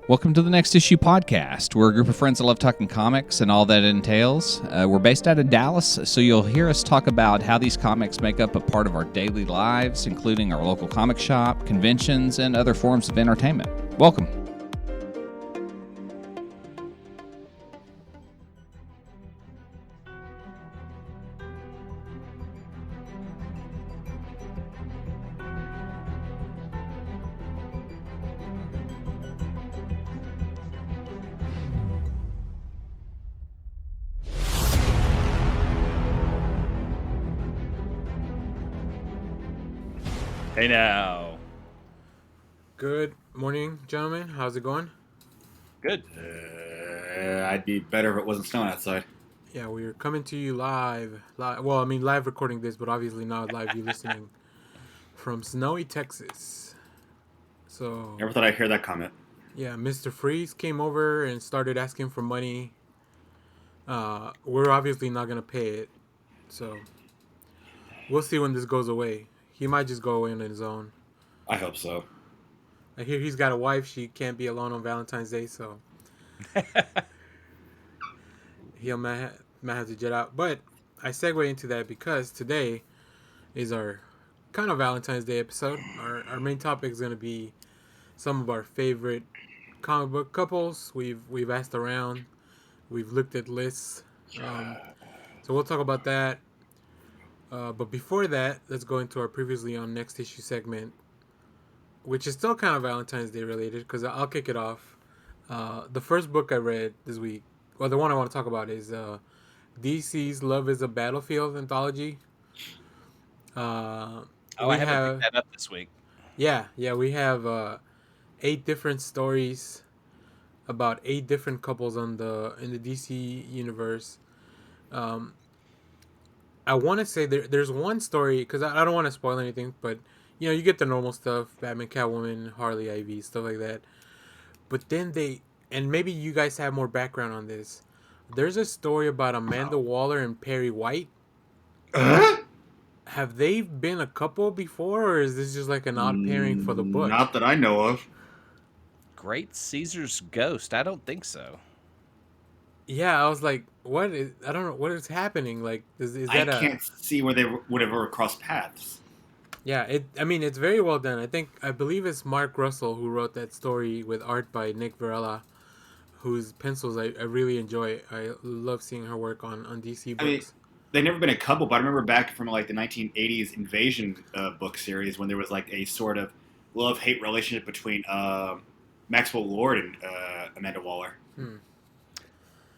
Welcome to the Next Issue podcast. We're a group of friends that love talking comics and all that it entails. We're based out of Dallas, so you'll hear us talk about how these comics make up a part of our daily lives, including our local comic shop, conventions, and other forms of entertainment. Welcome. Hey now. Good morning, gentlemen. How's it going? Good. I'd be better if it wasn't snowing outside. Yeah, we're coming to you live. Well, I mean, live recording this, but obviously not live. You listening from snowy Texas. So Never thought I'd hear that comment. yeah, Mr. Freeze came over and started asking for money. We're obviously not gonna pay it, so we'll see when this goes away. He might just go away on his own. I hope so. I hear he's got a wife. She can't be alone on Valentine's Day, so he might have to jet out. But I segue into that because today is our kind of Valentine's Day episode. Our main topic is going to be some of our favorite comic book couples. We've asked around, we've looked at lists, so we'll talk about that. But before that, let's go into our previously on Next Issue segment, which is still kind of Valentine's Day related because I'll kick it off. The first book I read this week, well, the one I want to talk about is DC's Love is a Battlefield anthology. I haven't picked that up this week. Yeah, we have 8 different stories about 8 different couples in the DC universe. I want to say there's one story because I don't want to spoil anything, but you get the normal stuff: Batman, Catwoman, Harley, Ivy, stuff like that. But then and maybe you guys have more background on this. There's a story about Amanda Waller and Perry White. Have they been a couple before, or is this just like an odd pairing for the book? Not that I know of. Great Caesar's Ghost? I don't think so. Yeah, I was like, what is? I don't know what is happening. Like, is that I can't see where they would have ever crossed paths. Yeah, it's very well done. I believe it's Mark Russell who wrote that story with art by Nick Varela, whose pencils I really enjoy. I love seeing her work on DC books. I mean, they've never been a couple, but I remember back from like the 1980s Invasion book series when there was like a sort of love-hate relationship between Maxwell Lord and Amanda Waller.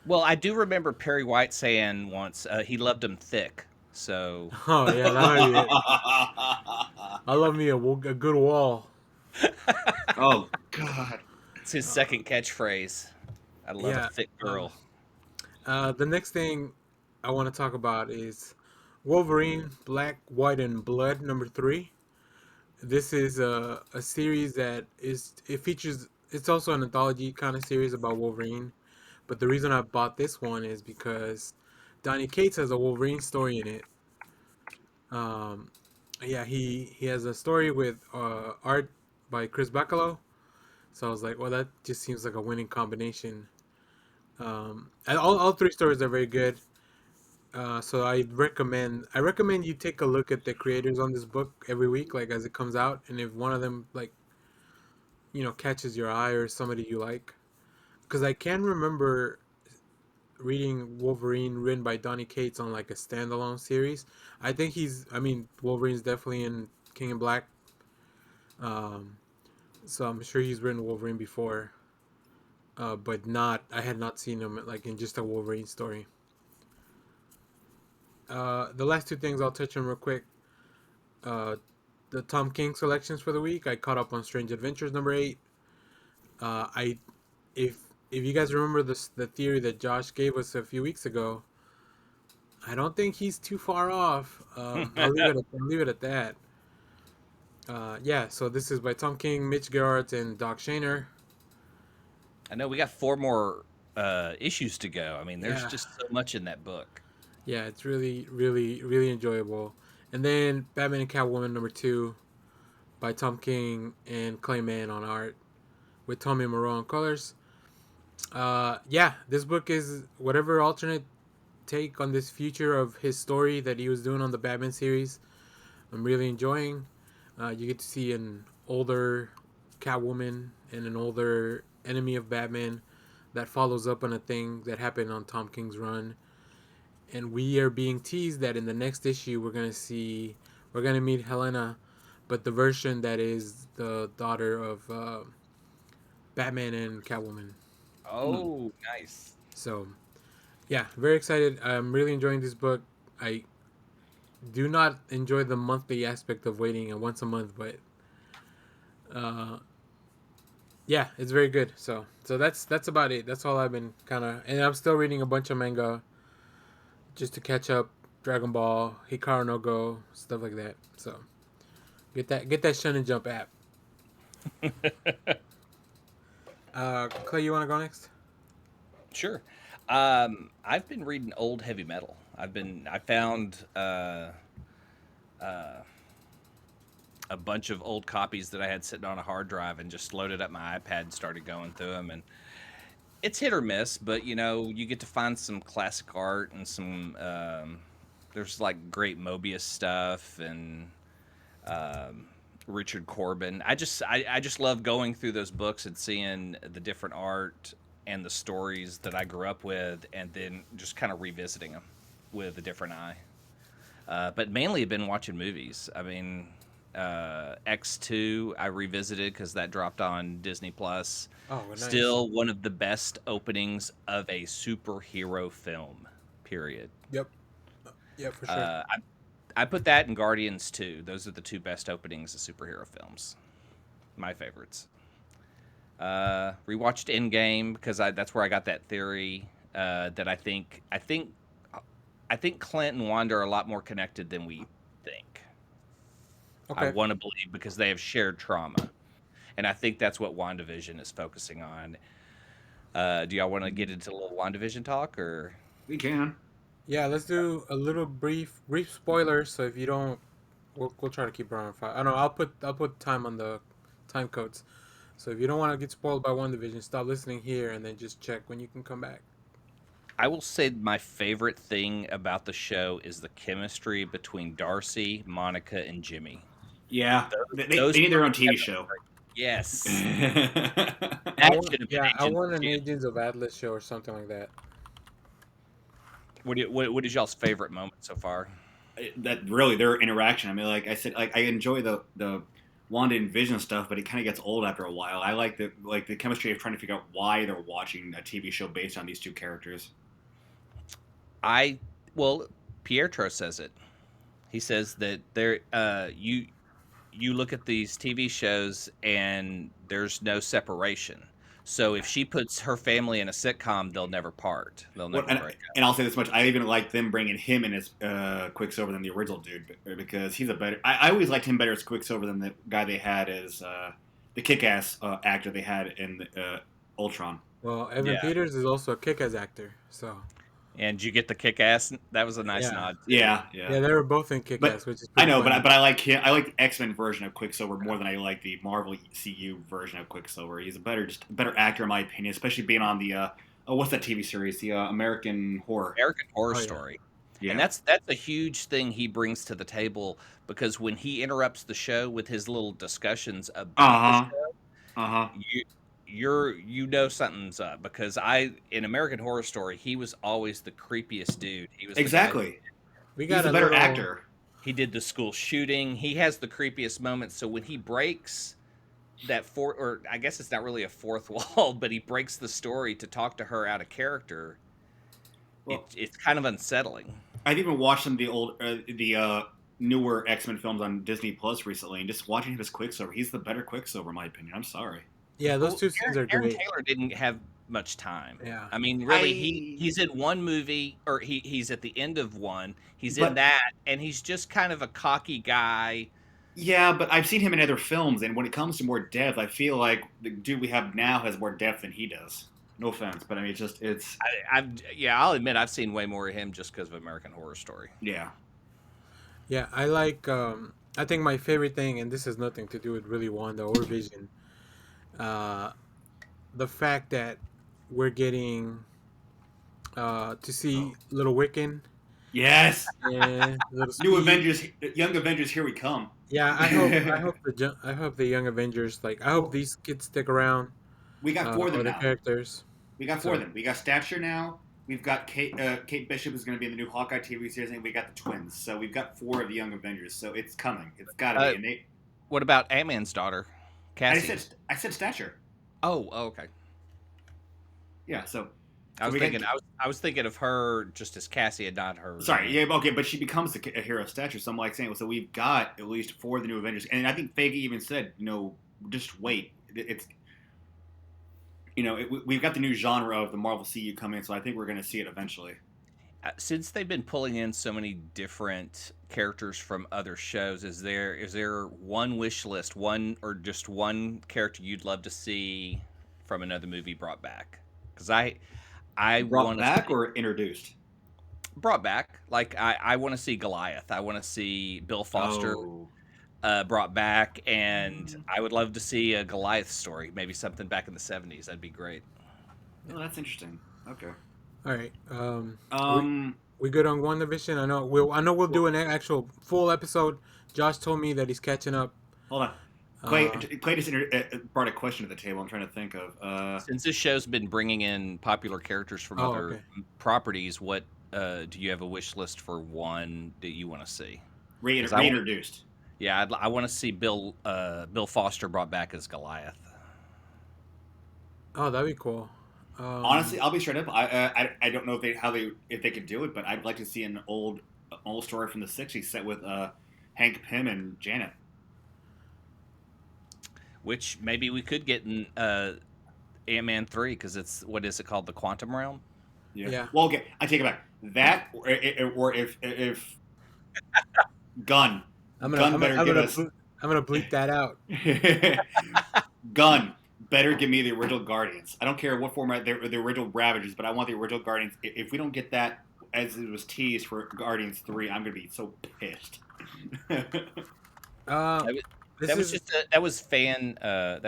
Well, I do remember Perry White saying once he loved him thick. So. Oh yeah, that might be it. I love me a good wall. Oh God, it's his second catchphrase. I love a thick girl. The next thing I want to talk about is Wolverine, Black, White, and Blood #3. This is a series that features. It's also an anthology kind of series about Wolverine. But the reason I bought this one is because Donny Cates has a Wolverine story in it. He has a story with art by Chris Bacalo. So I was like, well, that just seems like a winning combination. And all 3 stories are very good. So I recommend you take a look at the creators on this book every week, like as it comes out, and if one of them catches your eye or somebody you like, because I can remember reading Wolverine written by Donny Cates on like a standalone series. I think Wolverine's definitely in King in Black. So I'm sure he's written Wolverine before. But I had not seen him like in just a Wolverine story. The last 2 things I'll touch on real quick. The Tom King selections for the week. I caught up on Strange Adventures #8. If you guys remember the theory that Josh gave us a few weeks ago, I don't think he's too far off. I'll leave it at that. So this is by Tom King, Mitch Gerhardt, and Doc Shaner. I know we got 4 more issues to go. I mean, there's just so much in that book. Yeah, it's really, really, really enjoyable. And then Batman and Catwoman #2 by Tom King and Clay Mann on art. with Tommy Moreau on colors. Yeah, this book is whatever alternate take on this future of his story that he was doing on the Batman series. I'm really enjoying. You get to see an older Catwoman and an older enemy of Batman that follows up on a thing that happened on Tom King's run. And we are being teased that in the next issue we're gonna meet Helena, but the version that is the daughter of Batman and Catwoman. Oh, nice. So yeah, very excited. I'm really enjoying this book. I do not enjoy the monthly aspect of waiting once a month, but uh, yeah, it's very good. So that's about it. That's all I've been kind of, and I'm still reading a bunch of manga just to catch up. Dragon Ball, Hikaru no Go, stuff like that. So get that Shonen Jump app. Clay, you want to go next? Sure. I've been reading old heavy metal. I found a bunch of old copies that I had sitting on a hard drive and just loaded up my iPad and started going through them. And it's hit or miss, but you get to find some classic art and some there's like great Mobius stuff and Richard Corbin. I just love going through those books and seeing the different art and the stories that I grew up with, and then just kind of revisiting them with a different eye. But mainly I've been watching movies. I mean, X2 I revisited because that dropped on Disney Plus. Oh, nice. Still one of the best openings of a superhero film, period. Yep. Yeah, for sure. I put that in Guardians 2. Those are the two best openings of superhero films. My favorites. Rewatched Endgame because that's where I got that theory that I think Clint and Wanda are a lot more connected than we think. Okay. I want to believe because they have shared trauma, and I think that's what WandaVision is focusing on. Do y'all want to get into a little WandaVision talk, or We can. Yeah, let's do a little brief spoilers. So if you don't, we'll try to keep it around 5. I don't know. I'll put time on the time codes. So if you don't want to get spoiled by WandaVision, stop listening here and then just check when you can come back. I will say my favorite thing about the show is the chemistry between Darcy, Monica, and Jimmy. Yeah, they Those need their own two TV show. Yes. I That want, should have been yeah, I Agents want of an Shield. Agents of Atlas show or something like that. What is y'all's favorite moment so far? That really their interaction. I mean, like I said, like I enjoy the Wanda and Vision stuff, but it kind of gets old after a while. I like the chemistry of trying to figure out why they're watching a TV show based on these two characters. Well, Pietro says it. He says that you look at these TV shows and there's no separation. So if she puts her family in a sitcom, they'll never part. They'll never break up. And I'll say this much: I even like them bringing him in as Quicksilver than the original dude because he's a better. I always liked him better as Quicksilver than the guy they had as the kick-ass actor they had in Ultron. Well, Evan Peters is also a kick-ass actor, so. And you get the kick-ass. That was a nice nod. Yeah. Yeah, they were both in Kick-Ass, which is I know, funny. but I like him. I like the X-Men version of Quicksilver more than I like the Marvel CU version of Quicksilver. He's a better actor in my opinion, especially being on the what's that TV series? The American Horror Story. Yeah. And that's a huge thing he brings to the table because when he interrupts the show with his little discussions about the show, you know something's up because in American Horror Story he was always the creepiest dude. He was exactly. We got He's a better actor. He did the school shooting. He has the creepiest moments. So when he breaks that or I guess it's not really a fourth wall, but he breaks the story to talk to her out of character. Well, it's kind of unsettling. I've even watched some of the old the newer X-Men films on Disney Plus recently, and just watching him as Quicksilver, he's the better Quicksilver in my opinion. I'm sorry. Yeah, those two scenes are Aaron great. Taylor didn't have much time. Yeah. I mean, really, he's in one movie, or he's at the end of one. He's in that, and he's just kind of a cocky guy. Yeah, but I've seen him in other films, and when it comes to more depth, I feel like the dude we have now has more depth than he does. No offense, but I mean, it's. I'll admit I've seen way more of him just because of American Horror Story. Yeah. Yeah, I like. I think my favorite thing, and this has nothing to do with really Wanda or Vision, the fact that we're getting to see Little Wiccan Yes. and Little New Speed. Avengers, Young Avengers, here we come. Yeah, I hope the Young Avengers, like, I hope Well, these kids stick around, we got four of them or the now. characters. We got four of So them. We got Stature now. We've got Kate Bishop is going to be in the new Hawkeye TV series, and we got the twins. So we've got four of the Young Avengers. So it's coming. It's got to be. Uh, And they, what about Ant-Man's daughter, Cassie? I said Stature. Oh, okay. Yeah. So I was we thinking, got. I was thinking of her just as Cassie and not her. Sorry, yeah, okay, but she becomes a hero of stature. So I'm like saying, so we've got at least four of the new Avengers, and I think Feige even said, just wait. It's we've got the new genre of the Marvel CU coming, so I think we're going to see it eventually. Since they've been pulling in so many different characters from other shows, is there one wish list, one or just one character you'd love to see from another movie brought back? Because I Brought want back to or introduced? brought back. Like I want to see Goliath. I want to see Bill Foster Oh, brought back, and I would love to see a Goliath story, maybe something back in the '70s. That'd be great. oh, that's interesting. Okay. all right, Um, we good on WandaVision. I know we'll do an actual full episode. Josh told me that he's catching up. hold on. Clay, Uh, Clay just brought a question to the table. I'm trying to think of. Since this show's been bringing in popular characters from Oh, other okay. properties, what do you have a wish list for one that you want to see? 'Cause I want- reintroduced. Yeah, I want to see Bill Foster brought back as Goliath. Oh, that'd be cool. Honestly, I'll be straight up. I don't know if they could do it, but I'd like to see an old story from the '60s set with Hank Pym and Janet. Which maybe we could get in Ant-Man 3, because it's, what is it called, the Quantum Realm? Yeah. Well, okay, I take it back. That or if Gunn I'm Gunn better give us I'm gonna bleep that out. Gunn better give me the original Guardians. I don't care what format the original Ravagers, but I want the original Guardians. If we don't get that as it was teased for Guardians 3, I'm gonna be so pissed. This That was is just that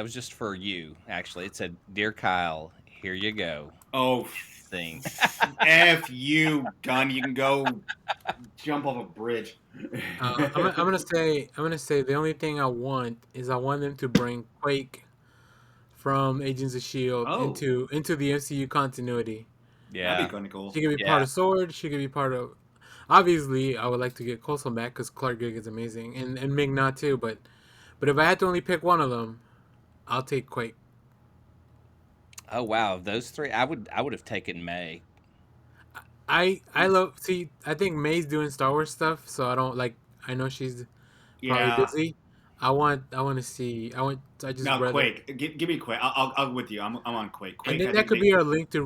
was just for you, actually. It said, "Dear Kyle, here you go." Oh, Thing. F you, Gunn. You can go jump off a bridge. I'm gonna say the only thing I want them to bring Quake from Agents of Shield Oh. into the MCU continuity. That'd Yeah. be kind of cool. She could be part of Sword. She could be part of. Obviously, I would like to get Coulson back because Clark Gregg is amazing, and Ming-Na too. But if I had to only pick one of them, I'll take Quake. Oh wow, those three, I would have taken May. I think May's doing Star Wars stuff, so I don't like. I know she's probably Yeah. busy. I want to see. I just Now rather. Quake. Give me Quake. I'll go with you. I'm on Quake. Quake. And then I that think could be our link to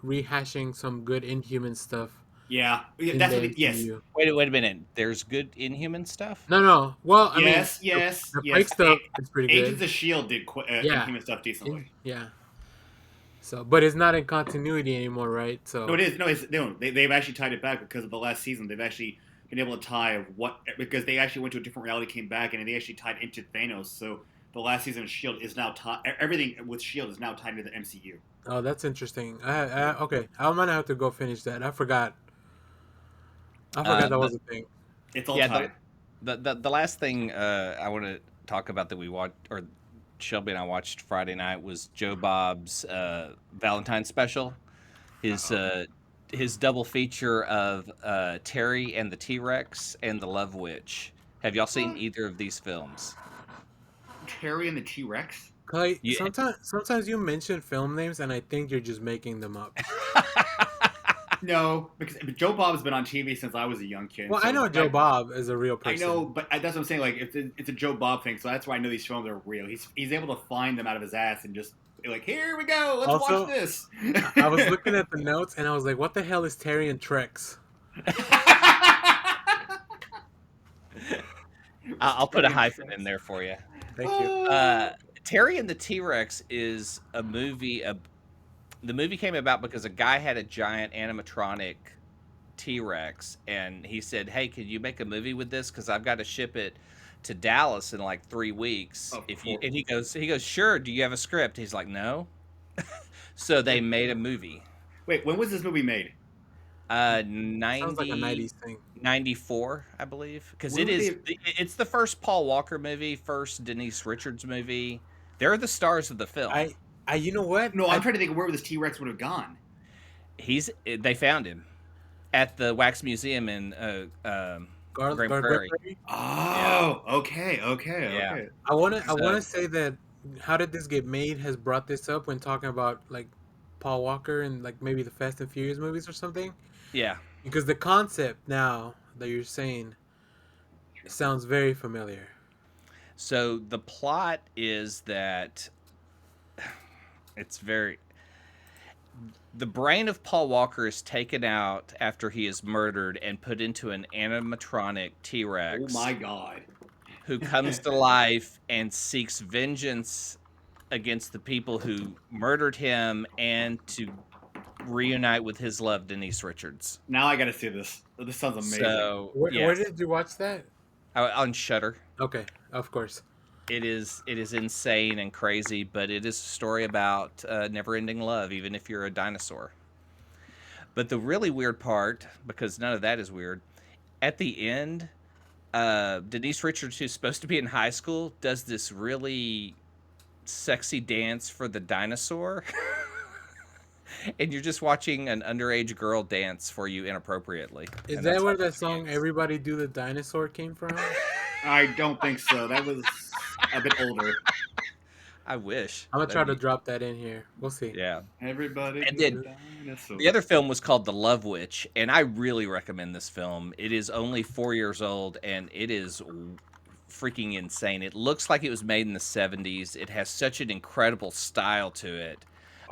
rehashing some good Inhuman stuff. Yeah. In That's the what. Yes. MCU. Wait a minute. There's good Inhuman stuff? No. Well, I mean, Yes. the Quake stuff is pretty Agents good. of Shield did Yeah. Inhuman stuff decently. Yeah. So, but it's not in continuity anymore, right? So. No, it is. No. They've actually tied it back because of the last season. They've actually been able to tie because they actually went to a different reality, came back, and they actually tied into Thanos. So the last season of Shield is now tied. Everything with Shield is now tied into the MCU. Oh, that's interesting. Okay, I might have to go finish that. I forgot. That was a thing. It's all Yeah, tied. the last thing I want to talk about that we watched, or Shelby and I watched Friday night, was Joe Bob's Valentine's special. His double feature of Terry and the T-Rex and the Love Witch. Have y'all seen either of these films? Terry and the T-Rex. Clay, Yeah. sometimes you mention film names and I think you're just making them up. No, because Joe Bob's been on TV since I was a young kid. Well, so I know Joe Bob is a real I person. know, but that's what I'm saying. Like, it's a Joe Bob thing, so that's why I know these films are real. He's able to find them out of his ass and just be like, here we go, let's Also, watch this. I was looking at the notes and I was like, what the hell is Terry and Trex? I'll put a hyphen in there for you. Thank you. Terry and the T-Rex is a movie. The movie came about because a guy had a giant animatronic T-Rex, and he said, "Hey, can you make a movie with this? Because I've got to ship it to Dallas in like 3 weeks." Of If you course. and he goes, "Sure. Do you have a script?" He's like, "No." So they made a movie. Wait, when was this movie made? Sounds like a 90, '90s thing. 94, I believe, because When would they? it's the first Paul Walker movie, first Denise Richards movie. They're the stars of the film. You know what? No, I'm trying to think of where this T-Rex would have gone. They found him at the Wax Museum in Grand Prairie. Oh, okay. Yeah. I wanna So- say that How Did This Get Made has brought this up when talking about like Paul Walker and like maybe the Fast and Furious movies or something. Yeah. Because the concept now that you're saying sounds very familiar. So the plot is that it's very. The brain of Paul Walker is taken out after he is murdered and put into an animatronic T-Rex. Oh my god. Who comes to life and seeks vengeance against the people who murdered him and to reunite with his love, Denise Richards. Now I gotta see this. This sounds amazing. So, Where yes. did you watch that? On Shudder. Okay, of course. It is insane and crazy, but it is a story about never-ending love, even if you're a dinosaur. But the really weird part, because none of that is weird, at the end, Denise Richards, who's supposed to be in high school, does this really sexy dance for the dinosaur. And you're just watching an underage girl dance for you inappropriately. Is And that that's where how that it song begins. "Everybody Do the Dinosaur" came from? I don't think so. That was a bit older. I wish. I'm gonna try to That'd drop that in here. We'll see. be- Yeah. Everybody. And do then dinosaurs. The other film was called The Love Witch, and I really recommend this film. It is only 4 years old, and it is freaking insane. It looks like it was made in the 70s. It has such an incredible style to it.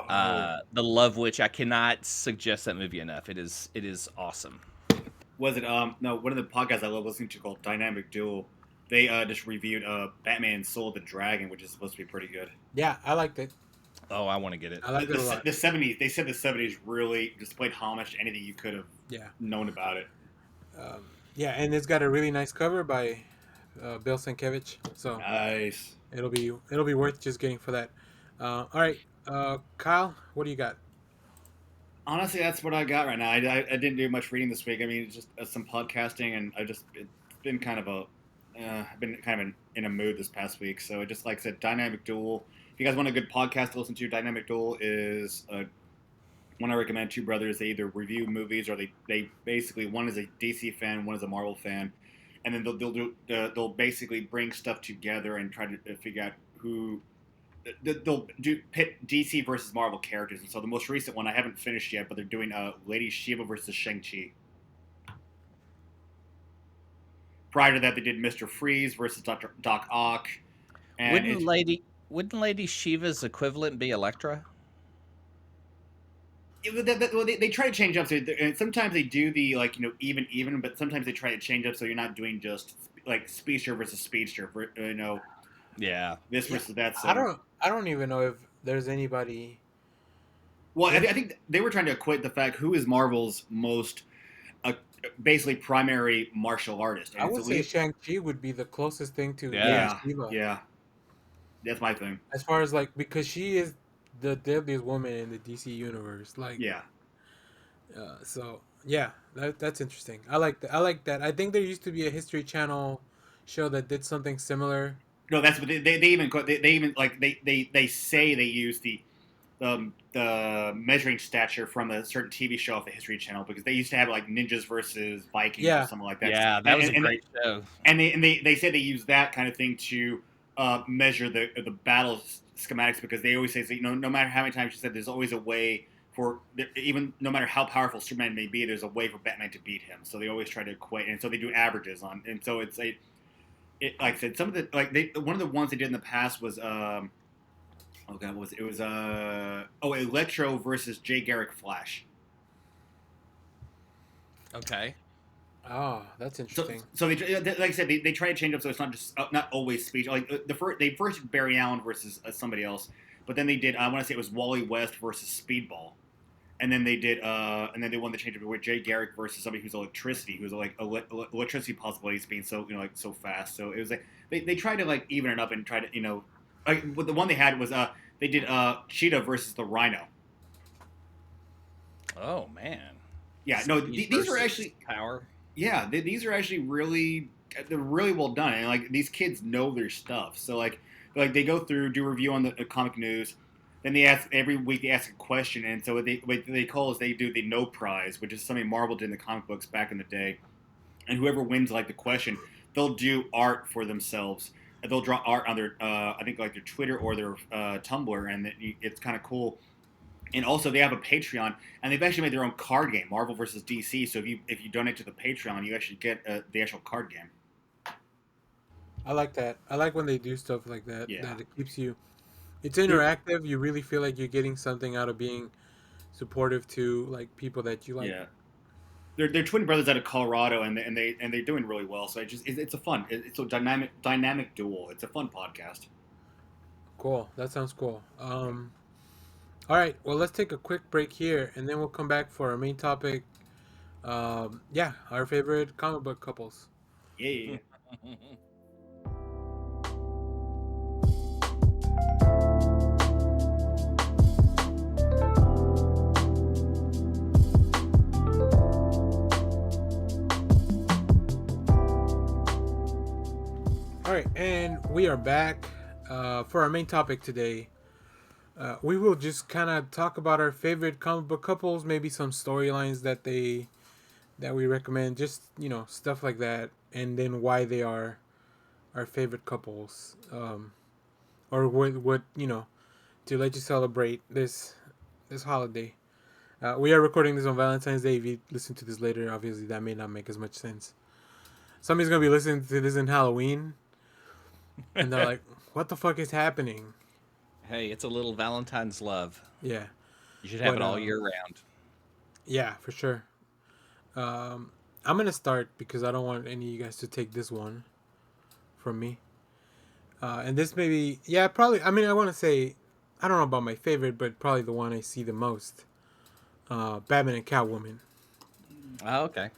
The Love Witch, I cannot suggest that movie enough. It is awesome. Was it no, one of the podcasts I love listening to called Dynamic Duel, they just reviewed Batman Soul of the Dragon, which is supposed to be pretty good. Yeah, I liked it. Oh, I want to get it. I liked it a lot. The 70s, they said the 70s really displayed homage to anything you could have Yeah. known about it. Yeah, and it's got a really nice cover by Bill Sienkiewicz, so Nice. it'll be worth just getting for that. All right, Kyle, what do you got? Honestly, that's what I got right now. I didn't do much reading this week. I mean, it's just some podcasting, and it's been kind of I've been kind of in a mood this past week. So just like I said, Dynamic Duel. If you guys want a good podcast to listen to, Dynamic Duel is one I recommend. Two brothers. They either review movies or they basically, one is a DC fan, one is a Marvel fan, and then they'll basically bring stuff together and try to figure out who. They'll pit DC versus Marvel characters, and so the most recent one I haven't finished yet, but they're doing Lady Shiva versus Shang-Chi. Prior to that, they did Mr. Freeze versus Doc Ock. And Wouldn't Lady Shiva's equivalent be Elektra? they try to change up. So sometimes they do the even, but sometimes they try to change up so you're not doing just like speedster versus speedster. Yeah. This versus that. So. I don't even know if there's anybody. Well, I think they were trying to equate the fact who is Marvel's most basically primary martial artist. And I would say Shang-Chi would be the closest thing to Yeah. Shiva. Yeah, that's my thing. As far as like, because she is the deadliest woman in the DC universe. Like, Yeah. So yeah, that's interesting. I like that. I think there used to be a History Channel show that did something similar. No, that's what they even like they say they use the measuring stature from a certain TV show off the History Channel because they used to have like ninjas versus Vikings or something like that. Yeah, that was a great show. And they say they use that kind of thing to measure the battle schematics because they always say no matter how many times you said there's always a way for even no matter how powerful Superman may be, there's a way for Batman to beat him. So they always try to equate, and so they do averages on, and so it's like I said, some of the one of the ones they did in the past was Electro versus Jay Garrick Flash. Okay. Oh, that's interesting. So they like I said, they try to change up so it's not just not always speech. Like they first did Barry Allen versus somebody else, but then they did I want to say it was Wally West versus Speedball, and then they did they wanted to change it with Jay Garrick versus somebody who's electricity, who's like electricity possibilities being so like so fast. So it was like they tried to like even it up and try to like the one they had was they did Cheetah versus the Rhino. Oh man. Yeah, no, Speed these are versus actually power. yeah, these are actually they're really well done, and like these kids know their stuff. So like they go through, do a review on the comic news, then they ask every week they ask a question, and so what they call is they do the No Prize, which is something Marvel did in the comic books back in the day, and whoever wins like the question, they'll do art for themselves. They'll draw art on their I think like their Twitter or their Tumblr, and it's kind of cool. And also they have a Patreon, and they've actually made their own card game, Marvel versus DC. So if you donate to the Patreon, you actually get the actual card game. I like that. I like when they do stuff like that. Yeah, That it keeps you. It's they're, interactive. You really feel like you're getting something out of being supportive to like people that you like. yeah, they're twin brothers out of Colorado, and they're doing really well. So it's a fun, it's a dynamic duel. It's a fun podcast. Cool. That sounds cool. All right. Well, let's take a quick break here, and then we'll come back for our main topic. Yeah, our favorite comic book couples. Yeah. All right, and we are back for our main topic today. We will just kind of talk about our favorite comic book couples, maybe some storylines that we recommend, just stuff like that, and then why they are our favorite couples, or what to let you celebrate this holiday. We are recording this on Valentine's Day. If you listen to this later, obviously that may not make as much sense. Somebody's gonna be listening to this in Halloween, and they're like, "What the fuck is happening?" Hey, it's a little Valentine's love. Yeah, You should have but it all year round. yeah, for sure. I'm gonna start because I don't want any of you guys to take this one from me. And this maybe, yeah, probably. I mean, I want to say, I don't know about my favorite, but probably the one I see the most. Batman and Catwoman. Oh, okay.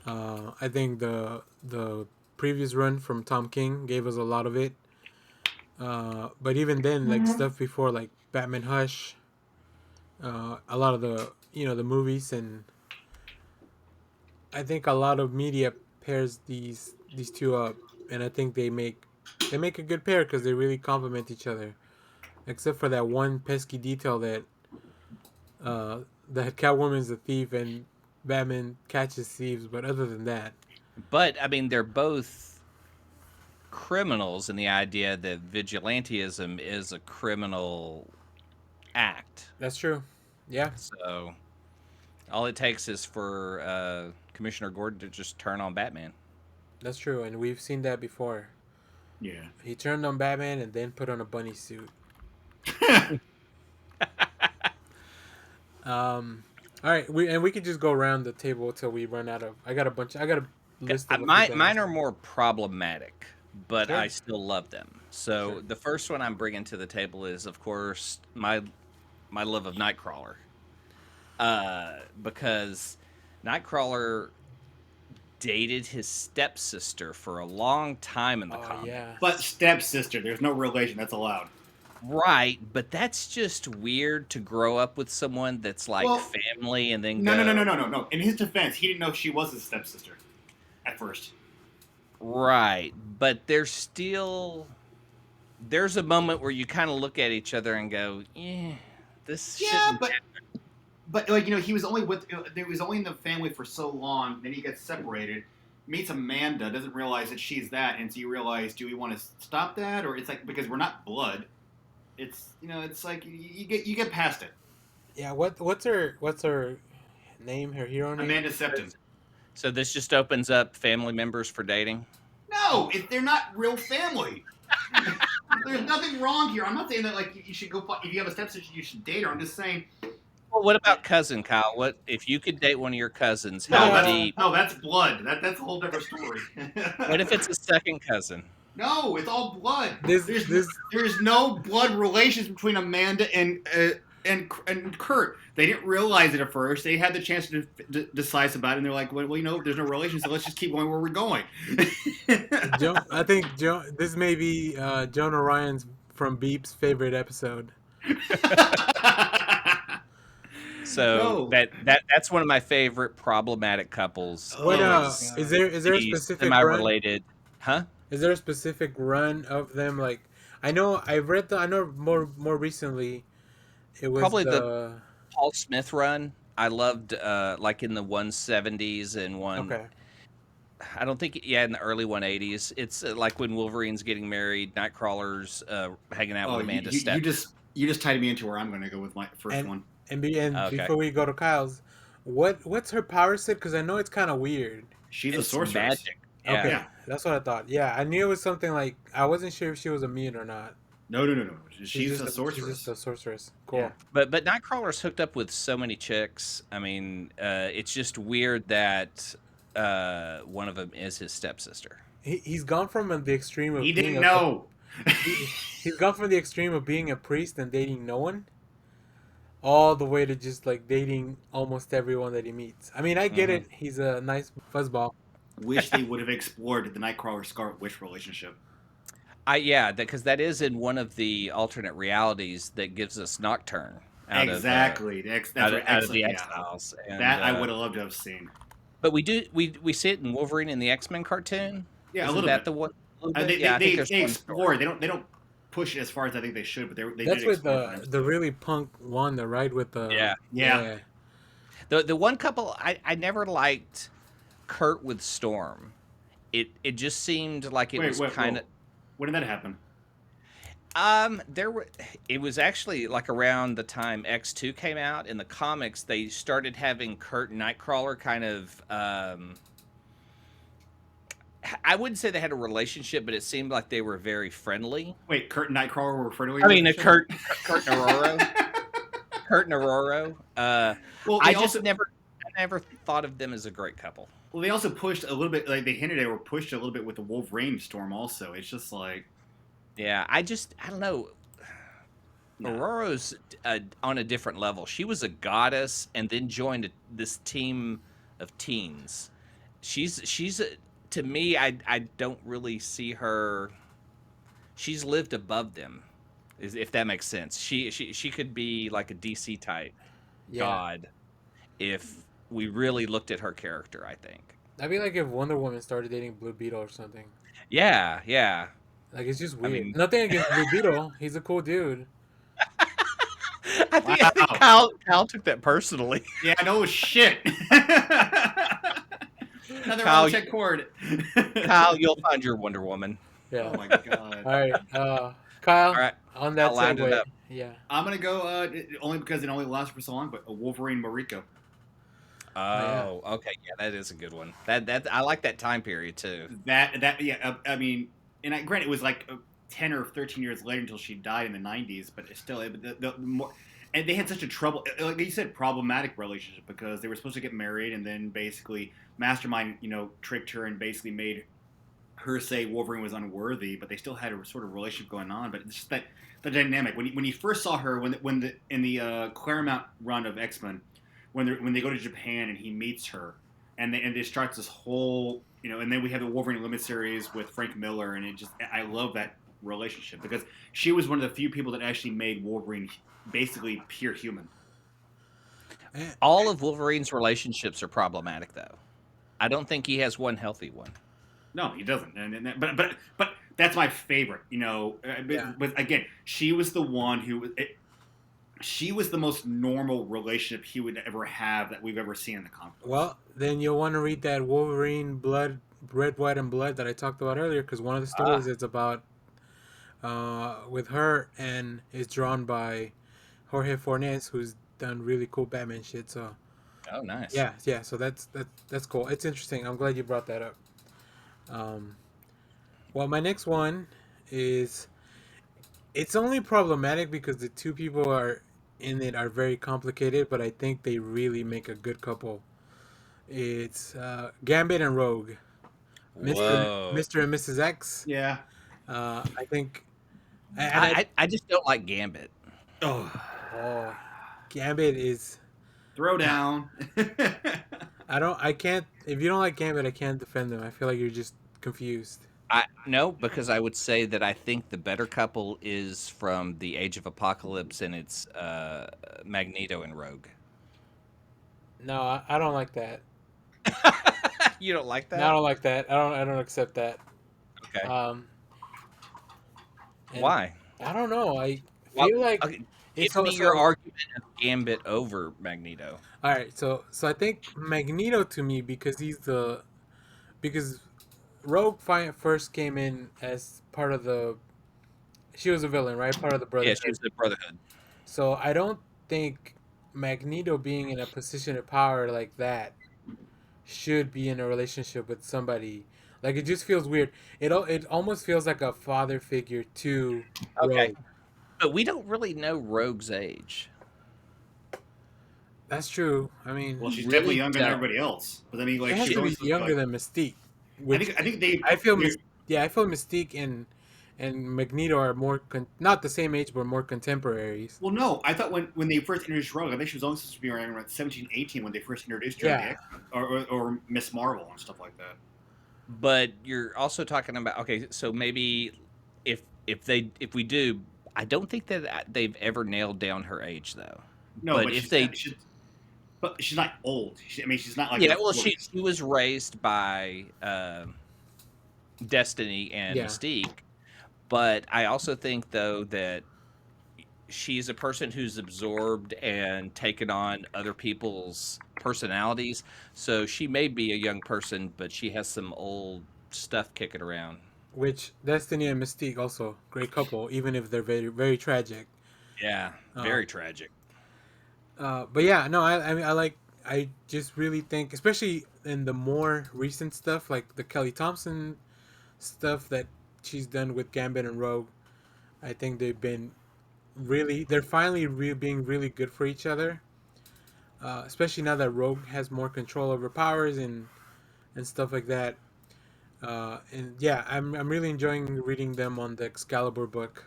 I think the previous run from Tom King gave us a lot of it. But even then, like stuff before, like Batman Hush, a lot of the movies, and I think a lot of media pairs these two up, and I think they make a good pair because they really complement each other. Except for that one pesky detail that that Catwoman's a thief and Batman catches thieves, but other than that, But I mean, they're both criminals in the idea that vigilantism is a criminal act. that's true. Yeah, So all it takes is for Commissioner Gordon to just turn on Batman. that's true, and we've seen that before. Yeah. He turned on Batman and then put on a bunny suit. All right, we could just go around the table till we run out of. I got a list of Mine are more problematic, but Sure. I still love them. So Sure. the first one I'm bringing to the table is, of course, my love of Nightcrawler. Because Nightcrawler dated his stepsister for a long time in the Oh comic. yeah. But stepsister, there's no relation that's allowed. Right, but that's just weird to grow up with someone that's like Well, family and then No, go. no, no, no, no, no, no. In his defense, he didn't know she was his stepsister at first. Right, but there's a moment where you kind of look at each other and go, "Yeah, this Yeah, shouldn't." but like he was only there was only in the family for so long. Then he gets separated, meets Amanda, doesn't realize that she's that, and so you realize, do we want to stop that, or it's like because we're not blood. It's it's like you get past it. Yeah. What's her name? Her hero name? Amanda Septon. So this just opens up family members for dating. No, they're not real family. There's nothing wrong here. I'm not saying that like you should go if you have a stepsister you should date her. I'm just saying. Well, what about cousin Kyle? What if you could date one of your cousins? No, How deep? that's blood. That's a whole different story. What if it's a second cousin? No, it's all blood. This- There's no blood relations between Amanda and Kurt. They didn't realize it at first. They had the chance to decide about it, and they're like, well, there's no relation, so let's just keep going where we're going. I think this may be Jonah Ryan's from Beep's favorite episode. So No. that's one of my favorite problematic couples. What Oh, Is is God. there a the specific run? semi-related, huh? Is there a specific run of them? Like, I know I've read the. I know more recently. It was Probably the the. Paul Smith run. I loved like in the 170s and one. Okay. I don't think in the early 180s. It's like when Wolverine's getting married, Nightcrawler's hanging out Oh, with Amanda Step. you just tied me into where I'm going to go with my first And one. and Okay, before we go to Kyle's, what's her power set? Because I know it's kind of weird. She's a it's sorceress. magic. Okay, Yeah, Yeah. that's what I thought. Yeah, I knew it was something like I wasn't sure if she was a mute or not. No. She's a She's just sorceress. a sorceress. Yeah. Cool. but Nightcrawler's hooked up with so many chicks. I mean, it's just weird that one of them is his stepsister. He's gone from the extreme He of being didn't know. he's gone from the extreme of being a priest and dating no one, all the way to just like dating almost everyone that he meets. I mean, I get Hmm. it. He's a nice fuzzball. Wish they would have explored the Nightcrawler Scarlet Witch relationship. Yeah, because that is in one of the alternate realities that gives us Nocturne out Exactly. That's right. out of the Excellent. Yeah. Exiles, and That I would have loved to have seen. but we see it in Wolverine in the X-Men cartoon. Yeah, a Isn't little that bit. the one? A little bit? They, Yeah, I think there's they one explore. story. They don't push it as far as I think they should, but they That's did with explore times. the really punk Wanda, right? With the Yeah. Yeah. The one couple I never liked Kurt with Storm. It just seemed like it was Wait. kind Whoa. When did that happen? of there were it was actually like around the time X2 came out in the comics. They started having Kurt and Nightcrawler kind of I wouldn't say they had a relationship, but it seemed like they were very friendly. Wait, Kurt and Nightcrawler were friendly. I mean, relationship? Kurt and Aurora, Kurt and Aurora. Well, I they just also never thought of them as a great couple. well they also pushed a little bit. Like they hinted they were pushed a little bit with the Wolverine Storm. Also, it's just like Yeah, I don't know. no. Aurora's on a different level. She was a goddess and then joined this team of teens. To me, I don't really see her. She's lived above them, if that makes sense. She could be like a DC type yeah. god if we really looked at her character, I think. That'd be like if Wonder Woman started dating Blue Beetle or something. Yeah, yeah. Like it's just I weird. mean, Nothing against Blue Beetle. He's a cool dude. I think Wow. Kyle took that personally. Yeah, no shit. Another Kyle, wrong check cord. Kyle, you'll find your Wonder Woman. Yeah. Oh my god. All right, Kyle. All right, On that I'll line it segue. up. Yeah. I'm gonna go only because it only lasts for so long, but a Wolverine Mariko. Oh, okay, yeah, that is a good one. That I like that time period too. That yeah. I mean, and granted, it was like 10 or 13 years later until she died in the 90s, but it's still the more. And they had such a like you said, problematic relationship because they were supposed to get married, and then basically Mastermind, tricked her and basically made her say Wolverine was unworthy, but they still had a sort of relationship going on. But it's just that the dynamic when you first saw her in the Claremont run of X-Men, when they go to Japan and he meets her, and it starts this whole and then we have the Wolverine Limit series with Frank Miller, and I love that relationship because she was one of the few people that actually made Wolverine basically pure human. All of Wolverine's relationships are problematic, though. I don't think he has one healthy one. No, he doesn't. But that's my favorite. Yeah. But again, she was the one she was the most normal relationship he would ever have that we've ever seen in the comic books. Well, then you'll want to read that Wolverine Blood, Red, White, and Blood that I talked about earlier, because one of the stories is about with her and is drawn by Jorge Fornes, who's done really cool Batman shit. So Oh, nice. yeah. So that's cool. It's interesting. I'm glad you brought that up. Well, my next one is it's only problematic because the two people are in it are very complicated, but I think they really make a good couple. It's Gambit and Rogue, Whoa. Mr. and Mrs. X. Yeah. I think. I just don't like Gambit. Oh. Gambit is. Throw down. I can't. If you don't like Gambit, I can't defend them. I feel like you're just confused. No, because I would say that I think the better couple is from the Age of Apocalypse, and it's Magneto and Rogue. No, I don't like that. You don't like No, I that? don't like that. I don't accept that. Okay. Um, and Why? I don't know. I Well, feel like okay, it's give me your so. argument of Gambit over Magneto. All right, so I think Magneto to me because because first came in as part of the she was a villain, right? Part of the Yeah, she Brotherhood. was the Brotherhood. So I don't think Magneto being in a position of power like that should be in a relationship with somebody. Like it just feels weird. It almost feels like a father figure to Okay. Rogue. But we don't really know Rogue's age. That's true. I Well, mean, We she's definitely really younger than don't. everybody else. But I mean, she like has she's to always be supposed to be younger like. than Mystique, I which think I think they. I feel. They're, Yeah, I feel Mystique and Magneto are not the same age, but more contemporaries. well, no, I thought when they first introduced Rogue, I think she was only supposed to be around 17, 18 when they first introduced her in the Yeah, X or Miss Marvel and stuff like that. But you're also talking about, okay, so maybe if we do, I don't think that they've ever nailed down her age though. No, But but if they, she's not old. I mean, she's not like in yeah, her well, forties. she was raised by Destiny and yeah. Mystique. But I also think though that she's a person who's absorbed and taken on other people's personalities. So she may be a young person, but she has some old stuff kicking around. Which Destiny and Mystique also great couple, even if they're very very tragic. Yeah, Um, very tragic. but yeah, no, I mean I just really think, especially in the more recent stuff like the Kelly Thompson stuff that she's done with Gambit and Rogue. I think they're finally being really good for each other. Especially now that Rogue has more control over powers and stuff like that. And yeah, I'm really enjoying reading them on the Excalibur book.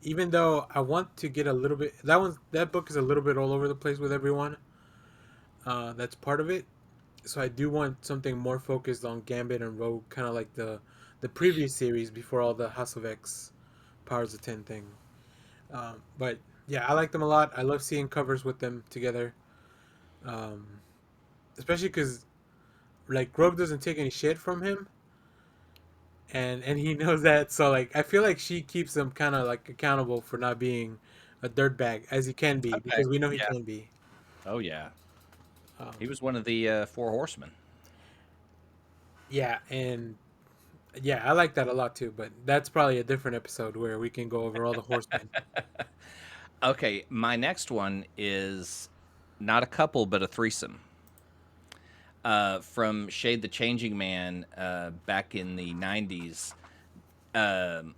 Even though I want to get a little bit that book is a little bit all over the place with everyone. That's part of it. So I do want something more focused on Gambit and Rogue, kind of like the previous series before all the House of X Powers of 10 thing. But yeah, I like them a lot. I love seeing covers with them together. Um, Especially because like Rogue doesn't take any shit from him, and he knows that. So like I feel like she keeps him kind of like accountable for not being a dirtbag as he can be, Okay. because we know he Yeah. can be. Oh yeah. Um, He was one of the four horsemen. yeah, and yeah, I like that a lot too. But that's probably a different episode where we can go over all the horsemen. Okay, my next one is not a couple, but a threesome. From Shade the Changing Man back in the 90s.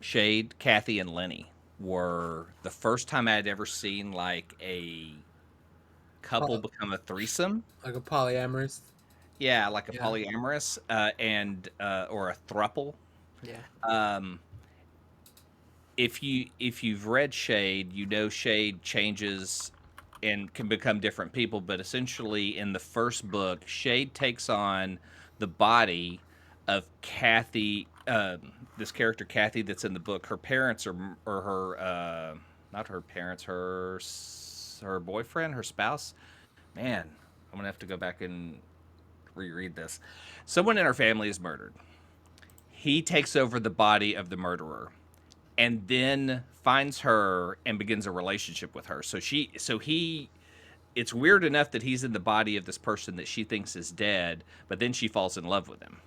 Shade, Kathy, and Lenny were the first time I had ever seen like a couple Poly- become a threesome. like a polyamorous. Yeah, like a Yeah, polyamorous and or a thruple. yeah. Um, if you've read Shade, you know Shade changes and can become different people. But essentially, in the first book, Shade takes on the body of Kathy. This character Kathy that's in the book. Her parents or her not her parents, her boyfriend, her spouse. Man, I'm gonna have to go back and reread this. Someone in her family is murdered. He takes over the body of the murderer and then finds her and begins a relationship with her. It's weird enough that he's in the body of this person that she thinks is dead, but then she falls in love with him.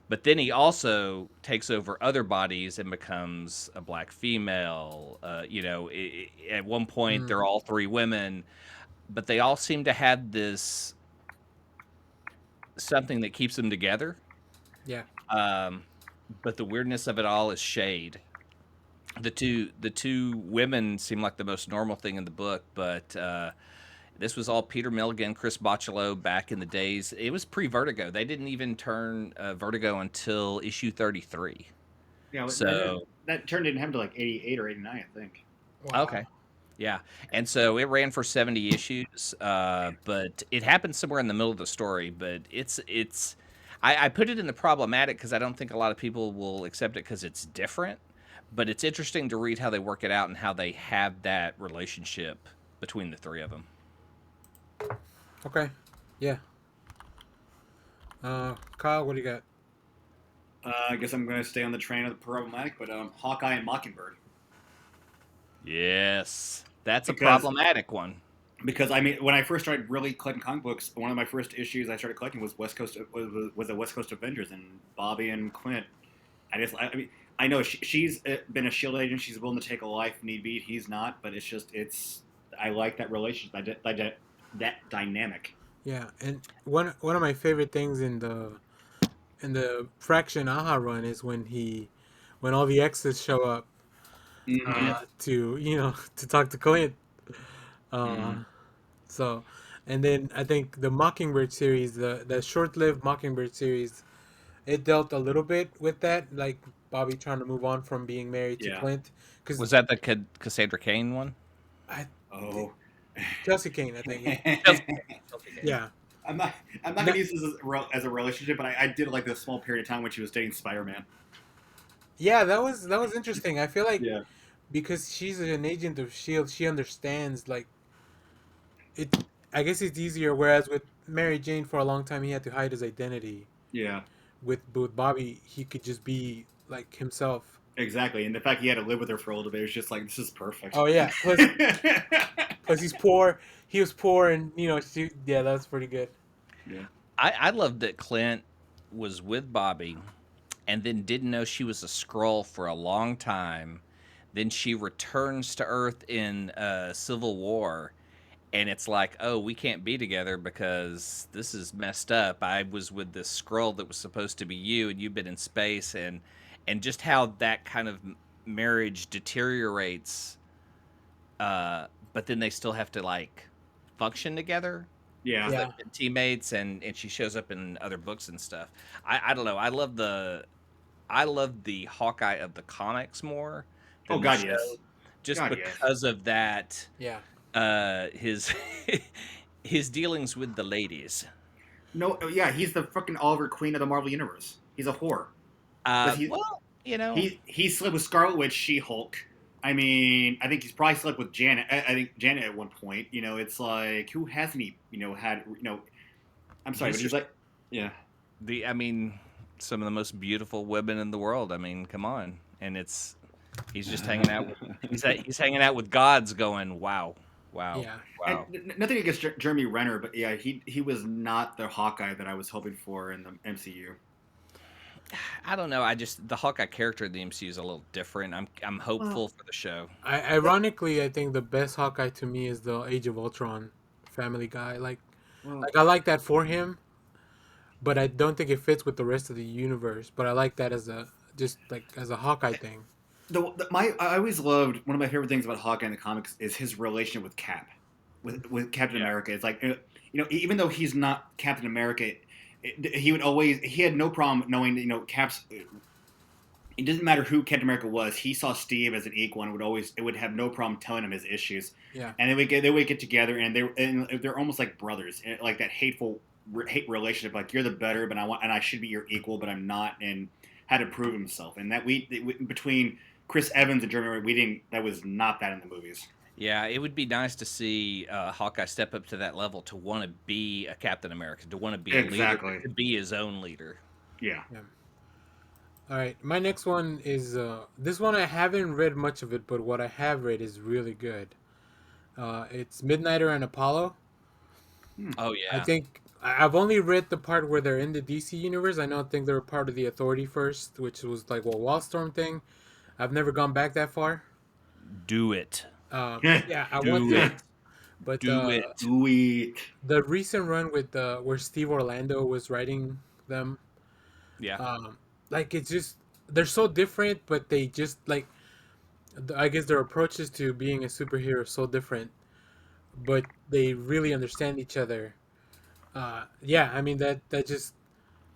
But then he also takes over other bodies and becomes a black female. At one point, Mm, they're all three women, but they all seem to have this something that keeps them together. yeah. Um, but the weirdness of it all is Shade. The two women seem like the most normal thing in the book, but this was all Peter Milligan, Chris Bocciolo back in the days. It was pre-Vertigo. They didn't even turn Vertigo until issue 33. Yeah, So that turn didn't happen to like 88 or 89, I think. Wow. okay, yeah, and so it ran for 70 issues, but it happened somewhere in the middle of the story. But it's I put it in the problematic because I don't think a lot of people will accept it because it's different. But it's interesting to read how they work it out and how they have that relationship between the three of them. Okay. Yeah. Kyle, what do you got? I guess I'm going to stay on the train of the problematic, but Hawkeye and Mockingbird. Yes, that's a Because problematic one. I mean, when I first started really collecting comic books, one of my first issues I started collecting was was the West Coast Avengers and Bobby and Clint. I mean, I know she's been a Shield agent. She's willing to take a life if need be. He's not, but it's I like that relationship, that dynamic. Yeah, and one of my favorite things in the Fraction Aha run is when all the exes show up Mm-hmm. to to talk to Clint. Mm-hmm. Uh, so, and then I think the Mockingbird series, the short-lived Mockingbird series, it dealt a little bit with that, like Bobby trying to move on from being married to Yeah. Clint, because Was that the Cassandra Cain one? I Oh. Chelsea Kane, I think, yeah, Chelsea Cain. Chelsea Cain. yeah. I'm not. I'm not No, gonna use this as a relationship, but I did like this small period of time when she was dating Spider-Man. yeah, that was interesting. I feel like Yeah. because she's an agent of Shield, she understands like it. I guess it's easier. Whereas with Mary Jane, for a long time, he had to hide his identity. Yeah. With Bobby, he could just be like himself. Exactly. And the fact he had to live with her for a little bit was just like, this is perfect. Oh yeah, plus he's poor. He was poor, and yeah, that's pretty good. Yeah. I love that Clint was with Bobby and then didn't know she was a Skrull for a long time. Then she returns to Earth in Civil War, and it's like, oh, we can't be together because this is messed up. I was with this Skrull that was supposed to be you, and you've been in space, and just how that kind of marriage deteriorates. But then they still have to like function together Yeah. because Yeah, they've been teammates, and she shows up in other books and stuff. I don't know. I love the Hawkeye of the comics more Oh than the God, show, yes. just God, yes. because of that. yeah, His his dealings with the ladies. No, yeah, he's the fucking Oliver Queen of the Marvel universe. He's a whore. But Well, you know, he slept with Scarlet Witch, She Hulk. I mean, I think he's probably slept with Janet. I think Janet at one point. You know, it's like who hasn't he? Had. I'm sorry, he's but he's just like, yeah, I mean, some of the most beautiful women in the world. I mean, come on, and he's just hanging out with he's hanging out with gods, going, wow, wow, yeah. and wow. nothing against Jeremy Renner, but yeah, he was not the Hawkeye that I was hoping for in the MCU. I don't know. I just the Hawkeye character in the MCU is a little different. I'm Well, hopeful for the show. Ironically, I think the best Hawkeye to me is the Age of Ultron Family Guy. well, Like I like that for him, but I don't think it fits with the rest of the universe. But I like that as a just like as a Hawkeye thing. I always loved one of my favorite things about Hawkeye in the comics is his relation with Cap, with Captain Yeah. America. It's like even though he's not Captain America, he had no problem knowing Cap's. It didn't matter who Captain America was. He saw Steve as an equal and would have no problem telling him his issues. Yeah, And they would get together and they're almost like brothers, like that hate relationship. Like you're the better, but I should be your equal, but I'm not, and had to prove himself. And that between Chris Evans and Jeremy, we didn't. That was not that in the movies. Yeah, it would be nice to see Hawkeye step up to that level to want to be a Captain America, to want to be a leader, Exactly. to be his own leader. Yeah. yeah. All right, my next one is this one I haven't read much of it, but what I have read is really good. It's Midnighter and Apollo. Hmm. Oh I yeah, think I've only read the part where they're in the DC universe. I don't think they were part of the Authority first, which was like Wildstorm thing. I've never gone back that far. do it, Yeah, I want do to, it, but do it. Sweet. the recent run with where Steve Orlando was writing them, Yeah, um, like it's just they're so different, but they just like I guess their approaches to being a superhero are so different, but they really understand each other. Yeah, I mean that just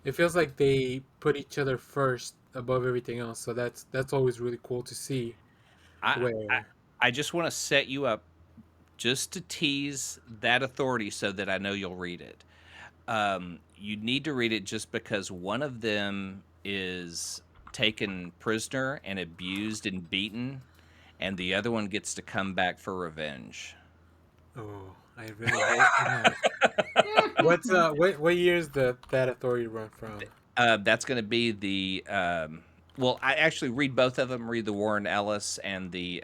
it feels like they put each other first above everything else. So that's always really cool to see. I I, Where I just want to set you up just to tease that Authority so that I know you'll read it. You need to read it just because one of them is taken prisoner and abused and beaten, and the other one gets to come back for revenge. Oh, I really hope not. What year's that authority run from? That's going to be the. Well, I actually read both of them. Read the Warren Ellis and the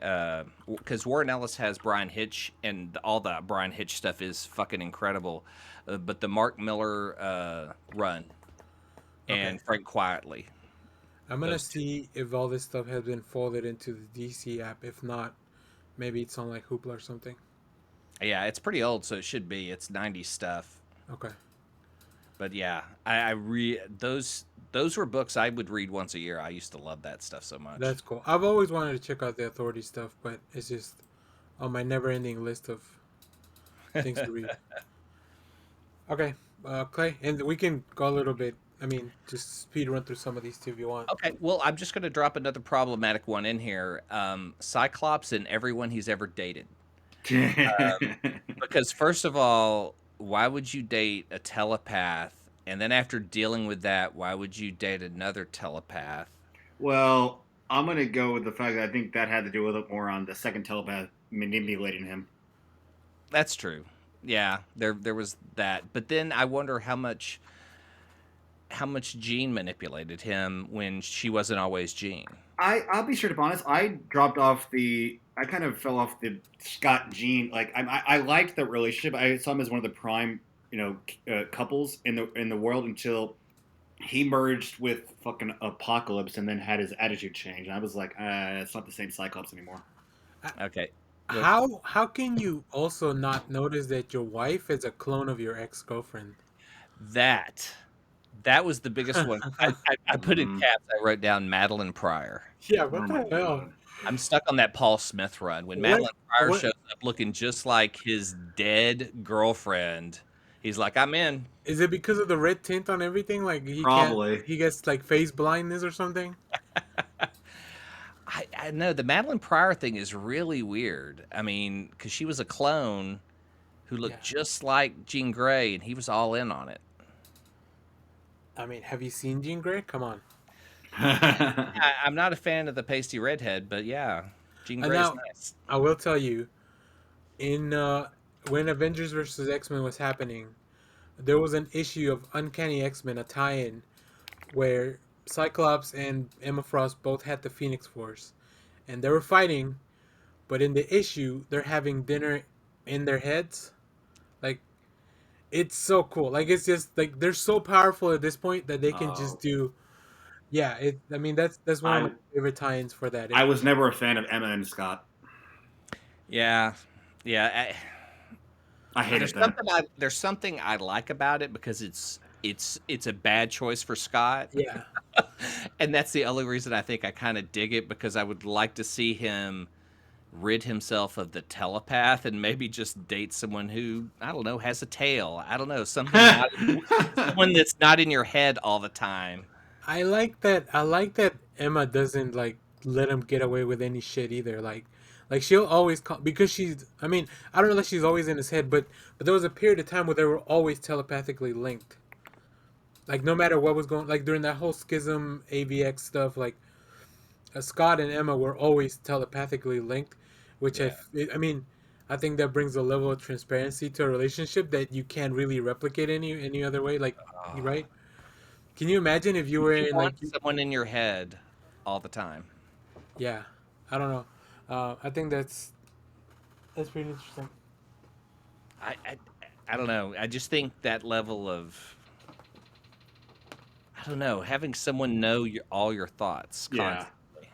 because Warren Ellis has Brian Hitch, and all the Brian Hitch stuff is fucking incredible. But the Mark Miller run Okay. and Frank Quietly, I'm gonna those two. see if all this stuff has been folded into the DC app. If not, maybe it's on like Hoopla or something. Yeah, it's pretty old, so it should be. It's '90s stuff. Okay. But yeah, I re those were books I would read once a year. I used to love that stuff so much. That's cool. I've always wanted to check out the authority stuff, but it's just on my never-ending list of things to read. Okay, Clay, and we can go a little bit. I mean, just speed run through some of these too if you want. Okay, well, I'm just going to drop another problematic one in here. Cyclops and everyone he's ever dated. Because first of all, why would you date a telepath? And then after dealing with that, why would you date another telepath? Well, I'm gonna go with the fact that I think that had to do with it more on the second telepath manipulating him. That's true. Yeah, there was that. But then I wonder how much Jean manipulated him when she wasn't always Jean. I'll be sure to be honest. I dropped off the. I kind of fell off the Scott Jean. Like I liked the relationship. I saw him as one of the prime, couples in the world until he merged with fucking Apocalypse and then had his attitude change. And I was like, it's not the same Cyclops anymore. Okay. How can you also not notice that your wife is a clone of your ex-girlfriend? That was the biggest one. I put in Mhm. caps. I wrote down Madeline Pryor. Yeah, Oh what my the hell? god. I'm stuck on that Paul Smith run. When What Madeline Pryor what shows up looking just like his dead girlfriend, he's like, I'm in. is it because of the red tint on everything? Like Probably. he gets like face blindness or something? I know the Madeline Pryor thing is really weird. I mean, because she was a clone who Yeah. looked just like Jean Grey, and he was all in on it. I mean, have you seen Jean Grey? Come on. I'm not a fan of the pasty redhead, but yeah, Jean And Grey's now nice. I will tell you, in when Avengers versus X-Men was happening, there was an issue of Uncanny X-Men, a tie-in, where Cyclops and Emma Frost both had the Phoenix Force, and they were fighting, but in the issue, they're having dinner in their heads. Like, it's so cool. Like, it's just like they're so powerful at this point that they can just Oh, do. Yeah, it. I mean, that's one of my I favorite tie-ins for that. I was never a fan of Emma and Scott. Yeah, yeah. I There's hated that. something I like about it because it's a bad choice for Scott, Yeah, and that's the only reason I think I kind of dig it because I would like to see him rid himself of the telepath and maybe just date someone who I don't know has a tail. I don't know someone that's not in your head all the time. I like that. I like that Emma doesn't like let him get away with any shit either. Like she'll always call because she's. I mean, I don't know if she's always in his head, but there was a period of time where they were always telepathically linked. Like no matter what was going, like during that whole schism AVX stuff, like Scott and Emma were always telepathically linked, which Yeah. I mean, I think that brings a level of transparency to a relationship that you can't really replicate any other way. Like, Oh, right? Can you imagine if you were you in want like, someone in your head all the time. yeah, I don't know. I think that's pretty interesting. I, I I don't know. I just think that level of I don't know having someone know all your thoughts Yeah. constantly.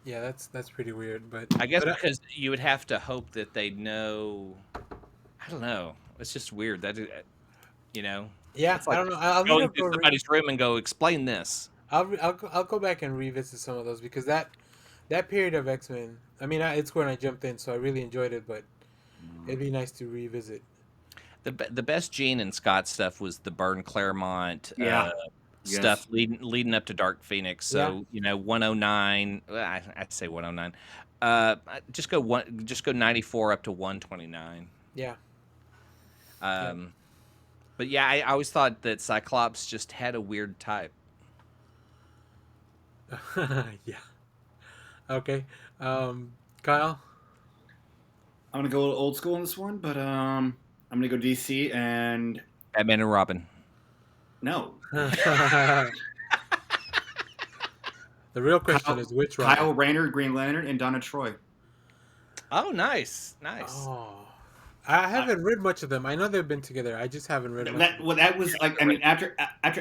Yeah, that's pretty weird, I guess but because you would have to hope that they know. I don't know. It's just weird that you know. yeah, It's I like don't know. I'll need to going to go. somebody's room and go explain this. I'll go back and revisit some of those because that period of X Men. I mean, it's when I jumped in, so I really enjoyed it. But it'd be nice to revisit. The best Gene and Scott stuff was the Byrne Claremont Yeah. stuff Yes. leading up to Dark Phoenix. Yeah, So 109. I'd say 109. Just go 94 up to 129. yeah, yeah, Um, but yeah, I always thought that Cyclops just had a weird type. yeah. Okay, Kyle. I'm gonna go a little old school in this one, but I'm gonna go DC and Batman and Robin. no. The real question is which Robin? Kyle Rayner, Green Lantern, and Donna Troy. Oh, nice. Oh, I haven't read much of them. I know they've been together. I just haven't read much. That was like, I mean, after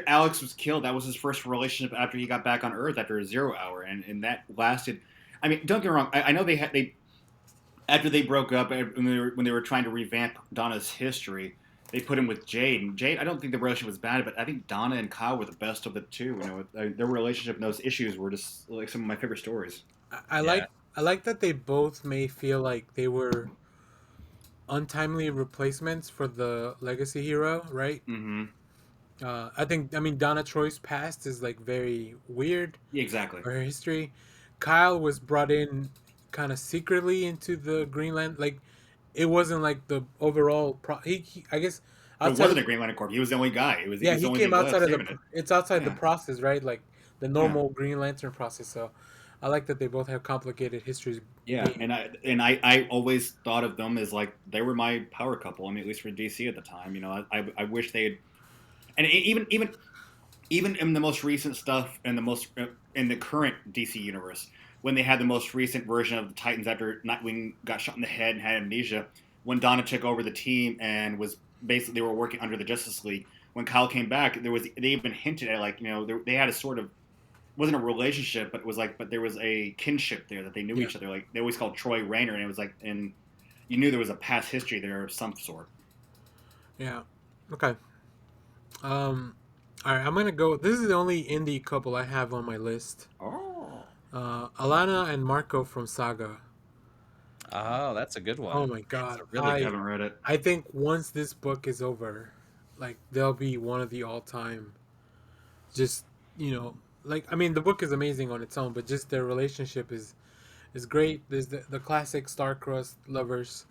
Alex was killed, that was his first relationship after he got back on Earth after a 0 hour, and that lasted. I mean, don't get me wrong. I know they after they broke up when they were trying to revamp Donna's history, they put him with Jade. And Jade, I don't think the relationship was bad, but I think Donna and Kyle were the best of the two. You know, their relationship and those issues were just like some of my favorite stories. I like that they both may feel like they were untimely replacements for the legacy hero, right? Mm-hmm. I mean, Donna Troy's past is like very weird. Yeah, exactly. Her history. Kyle was brought in kind of secretly into the Greenland. Like, it wasn't like the overall. I guess It outside. wasn't a Green Lantern Corps. He was the only guy. He was Yeah, the he only came thing left outside of saving the. it. It's outside the Yeah. process, right? Like the Yeah. normal Green Lantern process. So, I like that they both have complicated histories. Yeah, and I always thought of them as like they were my power couple. I mean, at least for DC at the time. You know, I wish they had, and even in the most recent stuff and in the current DC universe, when they had the most recent version of the Titans after Nightwing got shot in the head and had amnesia, when Donna took over the team and was basically they were working under the Justice League. When Kyle came back, they even hinted at like, you know, they had a sort of, wasn't a relationship, but it was like, but there was a kinship there that they knew each other. Like they always called Troy Rayner, and it was like, and you knew there was a past history there of some sort. Yeah. Okay. All right. I'm gonna go. This is the only indie couple I have on my list. Oh. Alana and Marco from Saga. Oh, that's a good one. Oh my god! I haven't read it. I think once this book is over, like they'll be one of the all-time. Just like I mean, the book is amazing on its own, but just their relationship is great. There's the classic star-crossed lovers,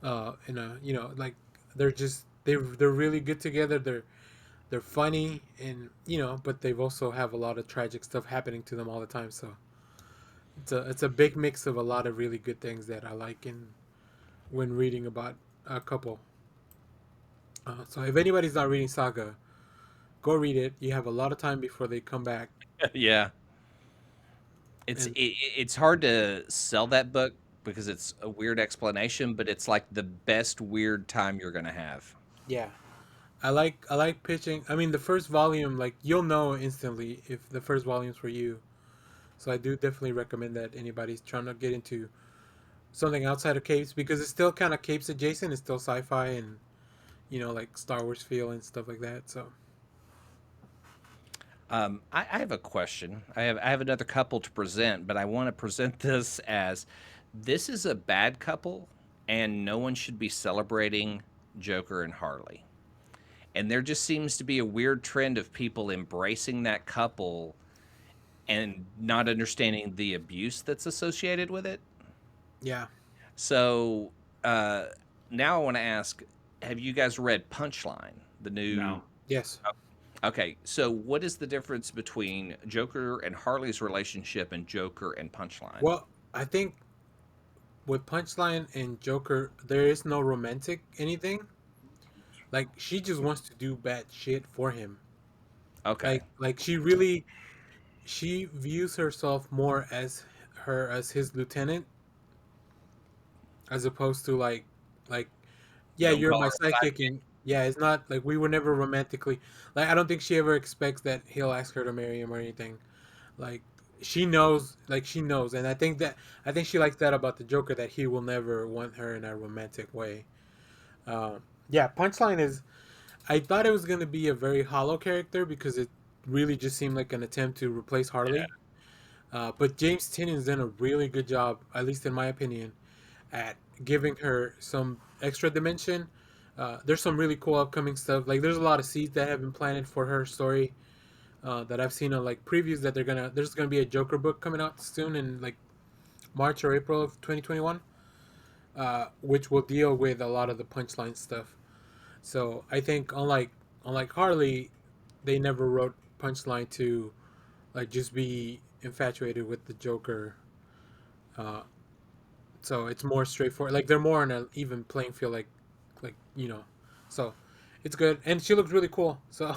like they're really good together. They're funny and but they've also have a lot of tragic stuff happening to them all the time. So it's a big mix of a lot of really good things that I like when reading about a couple. So if anybody's not reading Saga, go read it. You have a lot of time before they come back. Yeah. It's hard to sell that book because it's a weird explanation, but it's like the best weird time you're gonna have. Yeah. I like pitching. I mean, the first volume, like you'll know instantly if the first volume's for you. So I do definitely recommend that anybody's trying to get into something outside of capes because it's still kind of capes adjacent. It's still sci-fi and like Star Wars feel and stuff like that. So I have a question. I have another couple to present, but I want to present this as this is a bad couple, and no one should be celebrating Joker and Harley. And there just seems to be a weird trend of people embracing that couple and not understanding the abuse that's associated with it. yeah. So now I want to ask, have you guys read Punchline, the new? No. Yes. Okay, so what is the difference between Joker and Harley's relationship and Joker and Punchline? Well, I think with Punchline and Joker, there is no romantic anything. Like she just wants to do bad shit for him. Okay. Like she views herself more as his lieutenant, as opposed to like yeah, Don't you're call my her a sidekick, and yeah, it's not like we were never romantically like. I don't think she ever expects that he'll ask her to marry him or anything. Like she knows, and I think she likes that about the Joker, that he will never want her in a romantic way. Yeah, Punchline is. I thought it was gonna be a very hollow character because it really just seemed like an attempt to replace Harley. But James Tynion's done a really good job, at least in my opinion, at giving her some extra dimension. There's some really cool upcoming stuff. Like there's a lot of seeds that have been planted for her story that I've seen on like previews that there's gonna be a Joker book coming out soon in like March or April of 2021, which will deal with a lot of the Punchline stuff. So I think unlike Harley, they never wrote Punchline to like just be infatuated with the Joker. so it's more straightforward. Like they're more on an even playing field. Like so it's good, and she looks really cool. So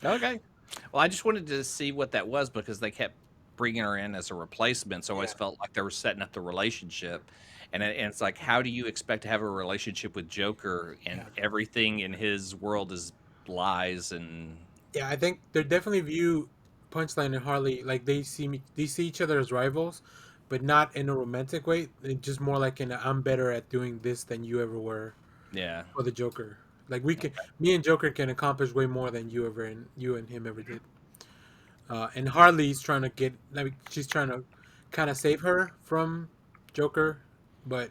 Okay. Well, I just wanted to see what that was because they kept bringing her in as a replacement. So I always yeah, felt like they were setting up the relationship. And it's like, how do you expect to have a relationship with Joker and yeah, everything in his world is lies and yeah. I think they definitely view Punchline and Harley like they see each other as rivals, but not in a romantic way. It's just more like in a, I'm better at doing this than you ever were yeah. for the Joker. Like me and Joker can accomplish way more than you and him ever did. And Harley's trying to get like she's trying to kind of save her from Joker, but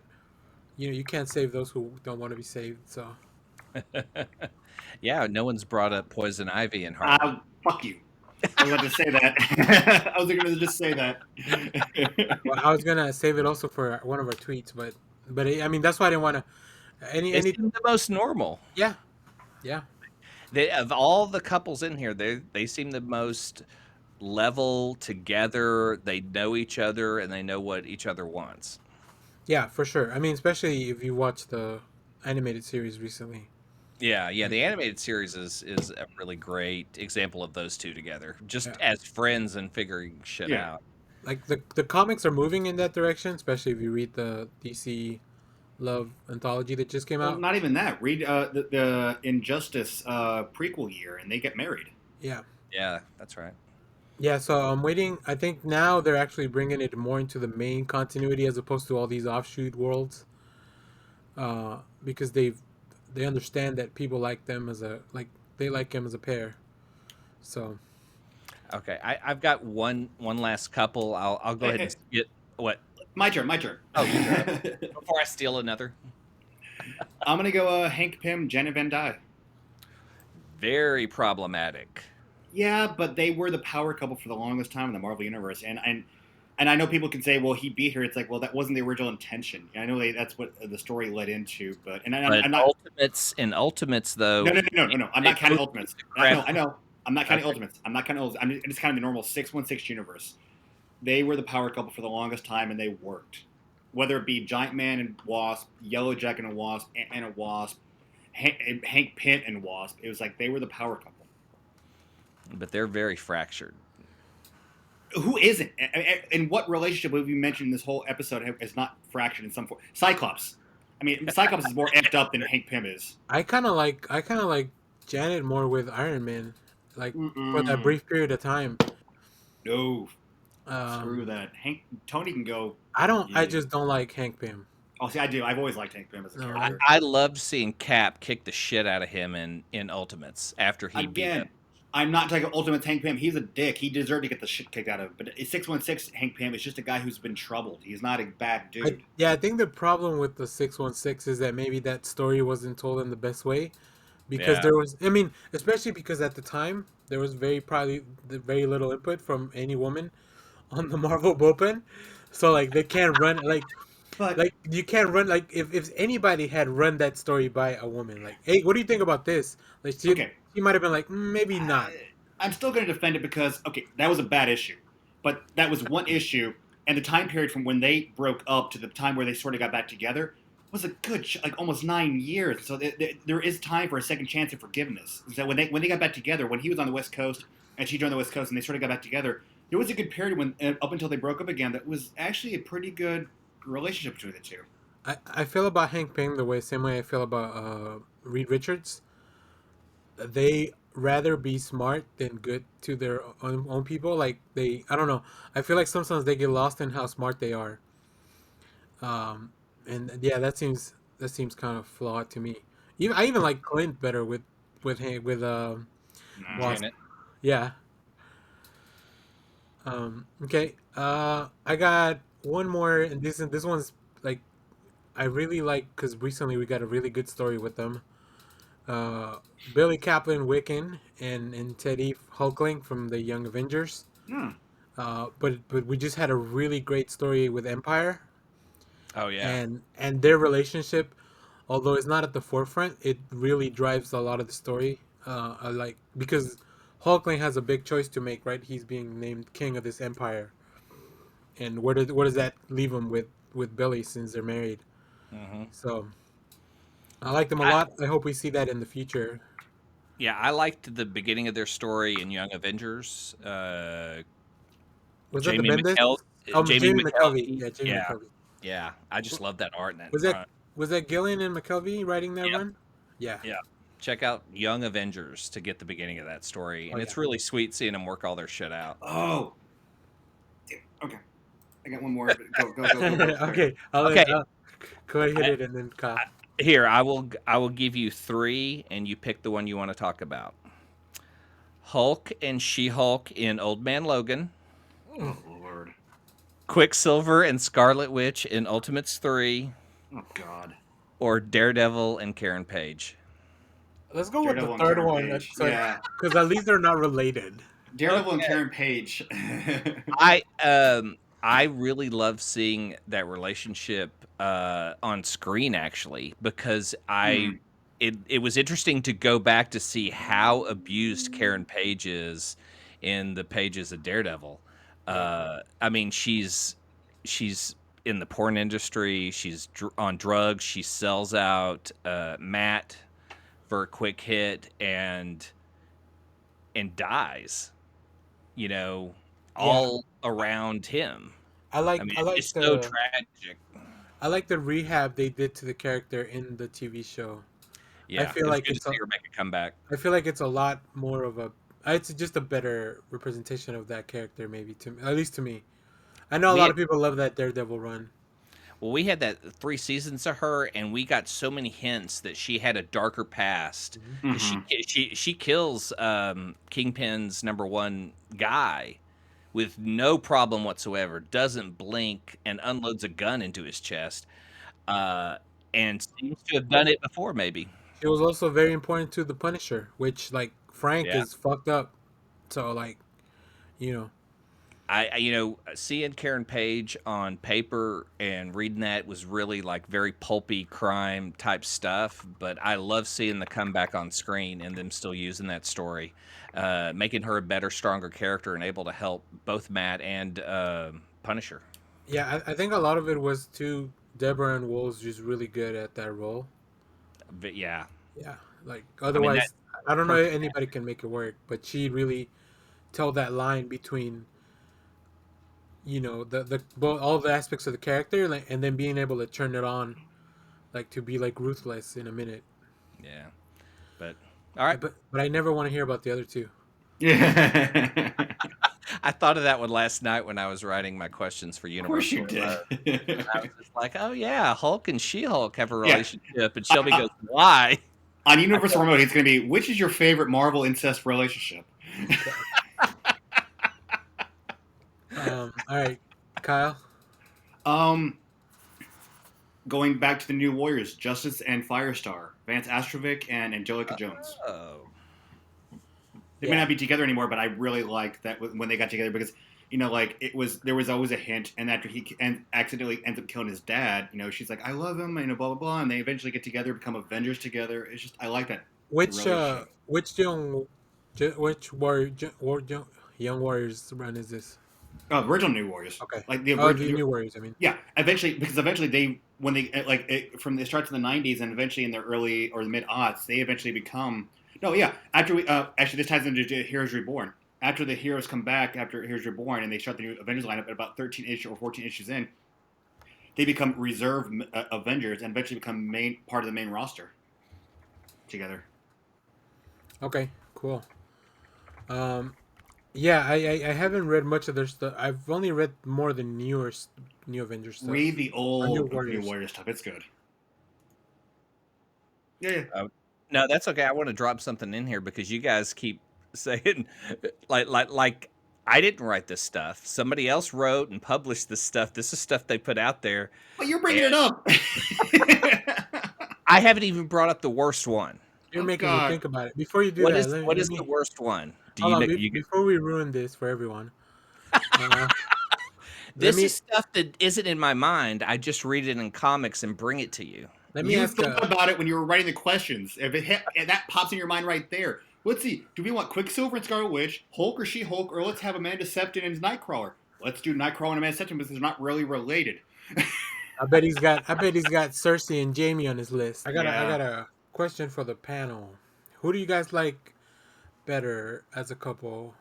you can't save those who don't want to be saved. So Yeah, no one's brought up Poison Ivy and Harley. Fuck you. I was about to say that. I was going to just say that. well, I was gonna save it also for one of our tweets, but I mean that's why I didn't want to They any seem the most normal. yeah yeah They of all the couples in here, they seem the most level together. They know each other and they know what each other wants. yeah for sure. I mean especially if you watch the animated series recently. Yeah, yeah. The animated series is a really great example of those two together, just Yeah. as friends and figuring shit Yeah. out. Like the comics are moving in that direction, especially if you read the DC Love anthology that just came Well, out. not even that. Read the Injustice prequel year, and they get married. Yeah. Yeah, that's right. Yeah, so I'm waiting. I think now they're actually bringing it more into the main continuity as opposed to all these offshoot worlds, because they understand that people like them as a like they like him as a pair. So Okay, I've got one last couple. I'll go Eh, ahead eh, and get what. my turn. My turn. Oh, your turn. Before I steal another. I'm gonna go Hank Pym, Janet Van Dyne. Very problematic. Yeah, but they were the power couple for the longest time in the Marvel universe, and I know people can say, well, he beat her. It's like, well, that wasn't the original intention. I know that's what the story led into, but But I'm not. Ultimates though, No. I'm they not counting both beat Ultimates. the I crap. know. I know. I'm not counting Okay. Ultimates. I'm not counting Ultimates. I'm just counting the normal 616 universe. They were the power couple for the longest time, and they worked. Whether it be Giant Man and Wasp, Yellow Jacket and Wasp, Ant-Man and Wasp, Hank Pym and Wasp, it was like they were the power couple. But they're very fractured. Who isn't? And what relationship have you mentioned in this whole episode is not fractured in some form? Cyclops. I mean, Cyclops is more effed up than Hank Pym is. I kind of like Janet more with Iron Man, like for that Mm-mm. brief period of time. No, screw Um, that. Tony can go. I Yeah. just don't like Hank Pym. Oh, see, I do. I've always liked Hank Pym as a No, character. I loved seeing Cap kick the shit out of him in Ultimates after he beat him. Again, I'm not talking Ultimate Hank Pym. He's a dick. He deserved to get the shit kicked out of him. But 616 Hank Pym is just a guy who's been troubled. He's not a bad dude. I think the problem with the 616 is that maybe that story wasn't told in the best way, because Yeah. there was I mean especially because at the time there was very little input from any woman on the Marvel bullpen, so like they can't run But like you can't run like if anybody had run that story by a woman, like, hey, what do you think about this, like okay, she might have been like, maybe not. I'm still going to defend it because okay, that was a bad issue, but that was one issue, and the time period from when they broke up to the time where they sort of got back together was a good like almost 9 years. So there is time for a second chance and forgiveness. So when they got back together, when he was on the West Coast and she joined the West Coast, and they sort of got back together, there was a good period when up until they broke up again that was actually a pretty good relationship between the two. I feel about Hank Pym the same way I feel about Reed Richards. They rather be smart than good to their own people. Like I don't know. I feel like sometimes they get lost in how smart they are. Um, and yeah, that seems kind of flawed to me. I even like Clint better with Nah. Wasp. Janet. Yeah. Okay. I got one more, and this one's like I really like because recently we got a really good story with them. Billy Kaplan Wiccan and Teddy Hulkling from the Young Avengers. Hmm. But we just had a really great story with Empire, Oh yeah. and their relationship, although it's not at the forefront, it really drives a lot of the story. I like because Hulkling has a big choice to make, right? He's being named king of this empire, and where does that leave him with with Billy since they're married. Hmm. So I like them a lot. I hope we see that in the future. Yeah, I liked the beginning of their story in Young Avengers. Was that the Jamie Bendis? McKell, Jamie McKelvey. Yeah, Jamie Yeah, McKelvey. yeah. I just love that art in that Was that front. was that Gillian and McKelvey writing that Yep. run? Yeah. Yeah. Check out Young Avengers to get the beginning of that story, Oh and yeah. it's really sweet seeing them work all their shit out. Oh, okay. I got one more. Go. Sorry. Okay, Okay, I'll go ahead I, it and then Kyle. here I will give you three, and you pick the one you want to talk about. Hulk and She-Hulk in Old Man Logan, Oh Lord. Quicksilver and Scarlet Witch in Ultimates 3, Oh God. or Daredevil and Karen Page. Let's go with the Daredevil and third Karen one. Page. So, Yeah. because at least they're not related. Daredevil and Okay. Karen Page. I really love seeing that relationship on screen actually because Hmm. it was interesting to go back to see how abused Karen Page is in the pages of Daredevil. Yeah. I mean, she's in the porn industry. She's on drugs. She sells out Matt for a quick hit and dies. You know, Yeah. all around him. I I like mean, I like it's so the tragic. I like the rehab they did to the character in the TV show. I Yeah, feel it was like good to see her make a comeback. I feel like it's a lot more of a it's just a better representation of that character maybe at least to me. I know a We lot had of people love that Daredevil run. we had that 3 seasons of her, and we got so many hints that she had a darker past Mhm. because Hmm. she kills Kingpin's #1 guy with no problem whatsoever. Doesn't blink and unloads a gun into his chest, uh, and seems to have done it before. Maybe. She was also very important to the Punisher, which like Frank Yeah. is fucked up. So like, you know, Seeing Karen Page on paper and reading that was really like very pulpy crime type stuff. But I love seeing the comeback on screen and them still using that story, making her a better, stronger character and able to help both Matt and Punisher. yeah, I think a lot of it was too. Deborah and Wool's just really good at that role. But yeah, Yeah, like I mean that otherwise, I don't know if perfect. anybody can make it work, but she really tell that line between the both all the aspects of the character, like, and then being able to turn it on, like to be like ruthless in a minute. Yeah, but all right. But I never want to hear about the other two. Yeah. I thought of that one last night when I was writing my questions for Of course you Universal. did. I was just like, oh yeah, Hulk and She-Hulk have a Yeah. relationship, and Shelby goes, why? On Universal Remote, it's going to be, which is your favorite Marvel incest relationship? All right, Kyle. Um, Going back to the New Warriors, Justice and Firestar, Vance Astrovic and Angelica Jones. Oh, They may not be together anymore, but I really liked that when they got together because like there was always a hint, and after he accidentally ends up killing his dad, she's like, I love him, and blah blah blah, and they eventually get together, become Avengers together. It's just I like that relationship. Which young warriors run is this? Oh, original New Warriors, Okay. like the Oh, the original. new warriors. I mean. Yeah, eventually they when they from the starts in the '90s and eventually in the early or the mid aughts, they eventually become. No, yeah. After we actually this ties into Heroes Reborn. After the heroes come back after Heroes Reborn and they start the new Avengers lineup at about 13 issues or 14 issues in, they become reserve Avengers and eventually become main part of the main roster together. Okay. Cool. Um. Yeah, I haven't read much of their stuff. I've only read more than New Avengers stuff. Read the Or New old New Warriors. Warrior stuff. It's good. Yeah. no, that's okay. I want to drop something in here because you guys keep saying like I didn't write this stuff. Somebody else wrote and published this stuff. This is stuff they put out there. But you're bringing And it up. I haven't even brought up the worst one. You're Oh making me God. think about it. Before you do What that, is what let is the me worst one? Do hold you on. know? You Before we ruin this for everyone, uh, let This me is stuff that isn't in my mind. I just read it in comics and bring it to you. let me You ask. thought about it when you were writing the questions. If that pops in your mind right there. Let's see. Do we want Quicksilver and Scarlet Witch, Hulk or She-Hulk, or let's have Amanda Septon and Nightcrawler? Let's do Nightcrawler and Amanda Septon because they're not really related. I bet he's got Cersei and Jamie on his list. I Yeah. got a question for the panel. Who do you guys like better as a couple?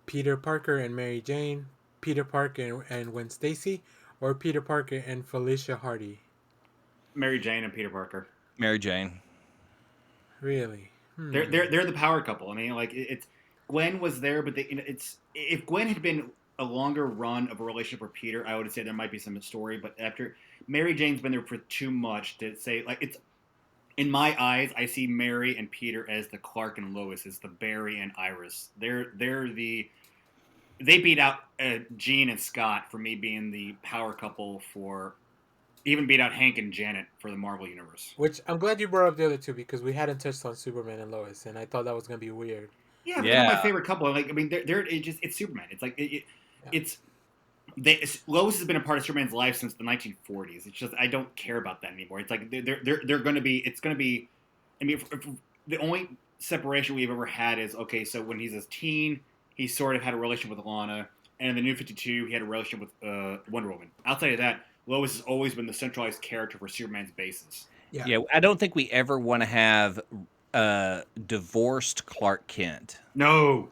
Peter Parker and Mary Jane, Peter Parker and Gwen Stacy, or Peter Parker and Felicia Hardy? Mary Jane and Peter Parker. Mary Jane. Really? They're the power couple. I mean, like it's Gwen was there, but it's if Gwen had been a longer run of a relationship with Peter, I would say there might be some story. But after Mary Jane's been there for too much to say, like it's in my eyes, I see Mary and Peter as the Clark and Lois, as the Barry and Iris. They beat out Jean and Scott for me being the power couple for even beat out Hank and Janet for the Marvel universe. Which I'm glad you brought up the other two because we hadn't touched on Superman and Lois, and I thought that was gonna be weird. Yeah, but Yeah. they're my favorite couple. Like, I mean, it's Superman. It's like Yeah. it's Lois has been a part of Superman's life since the 1940s. It's just I don't care about that anymore. It's like they're going to be. It's going to be. I mean, if the only separation we've ever had is okay. So when he's a teen, he sort of had a relationship with Lana, and in the New 52, he had a relationship with Wonder Woman. Outside of that, Lois has always been the centralized character for Superman's basis. Yeah, I don't think we ever want to have divorced Clark Kent. No,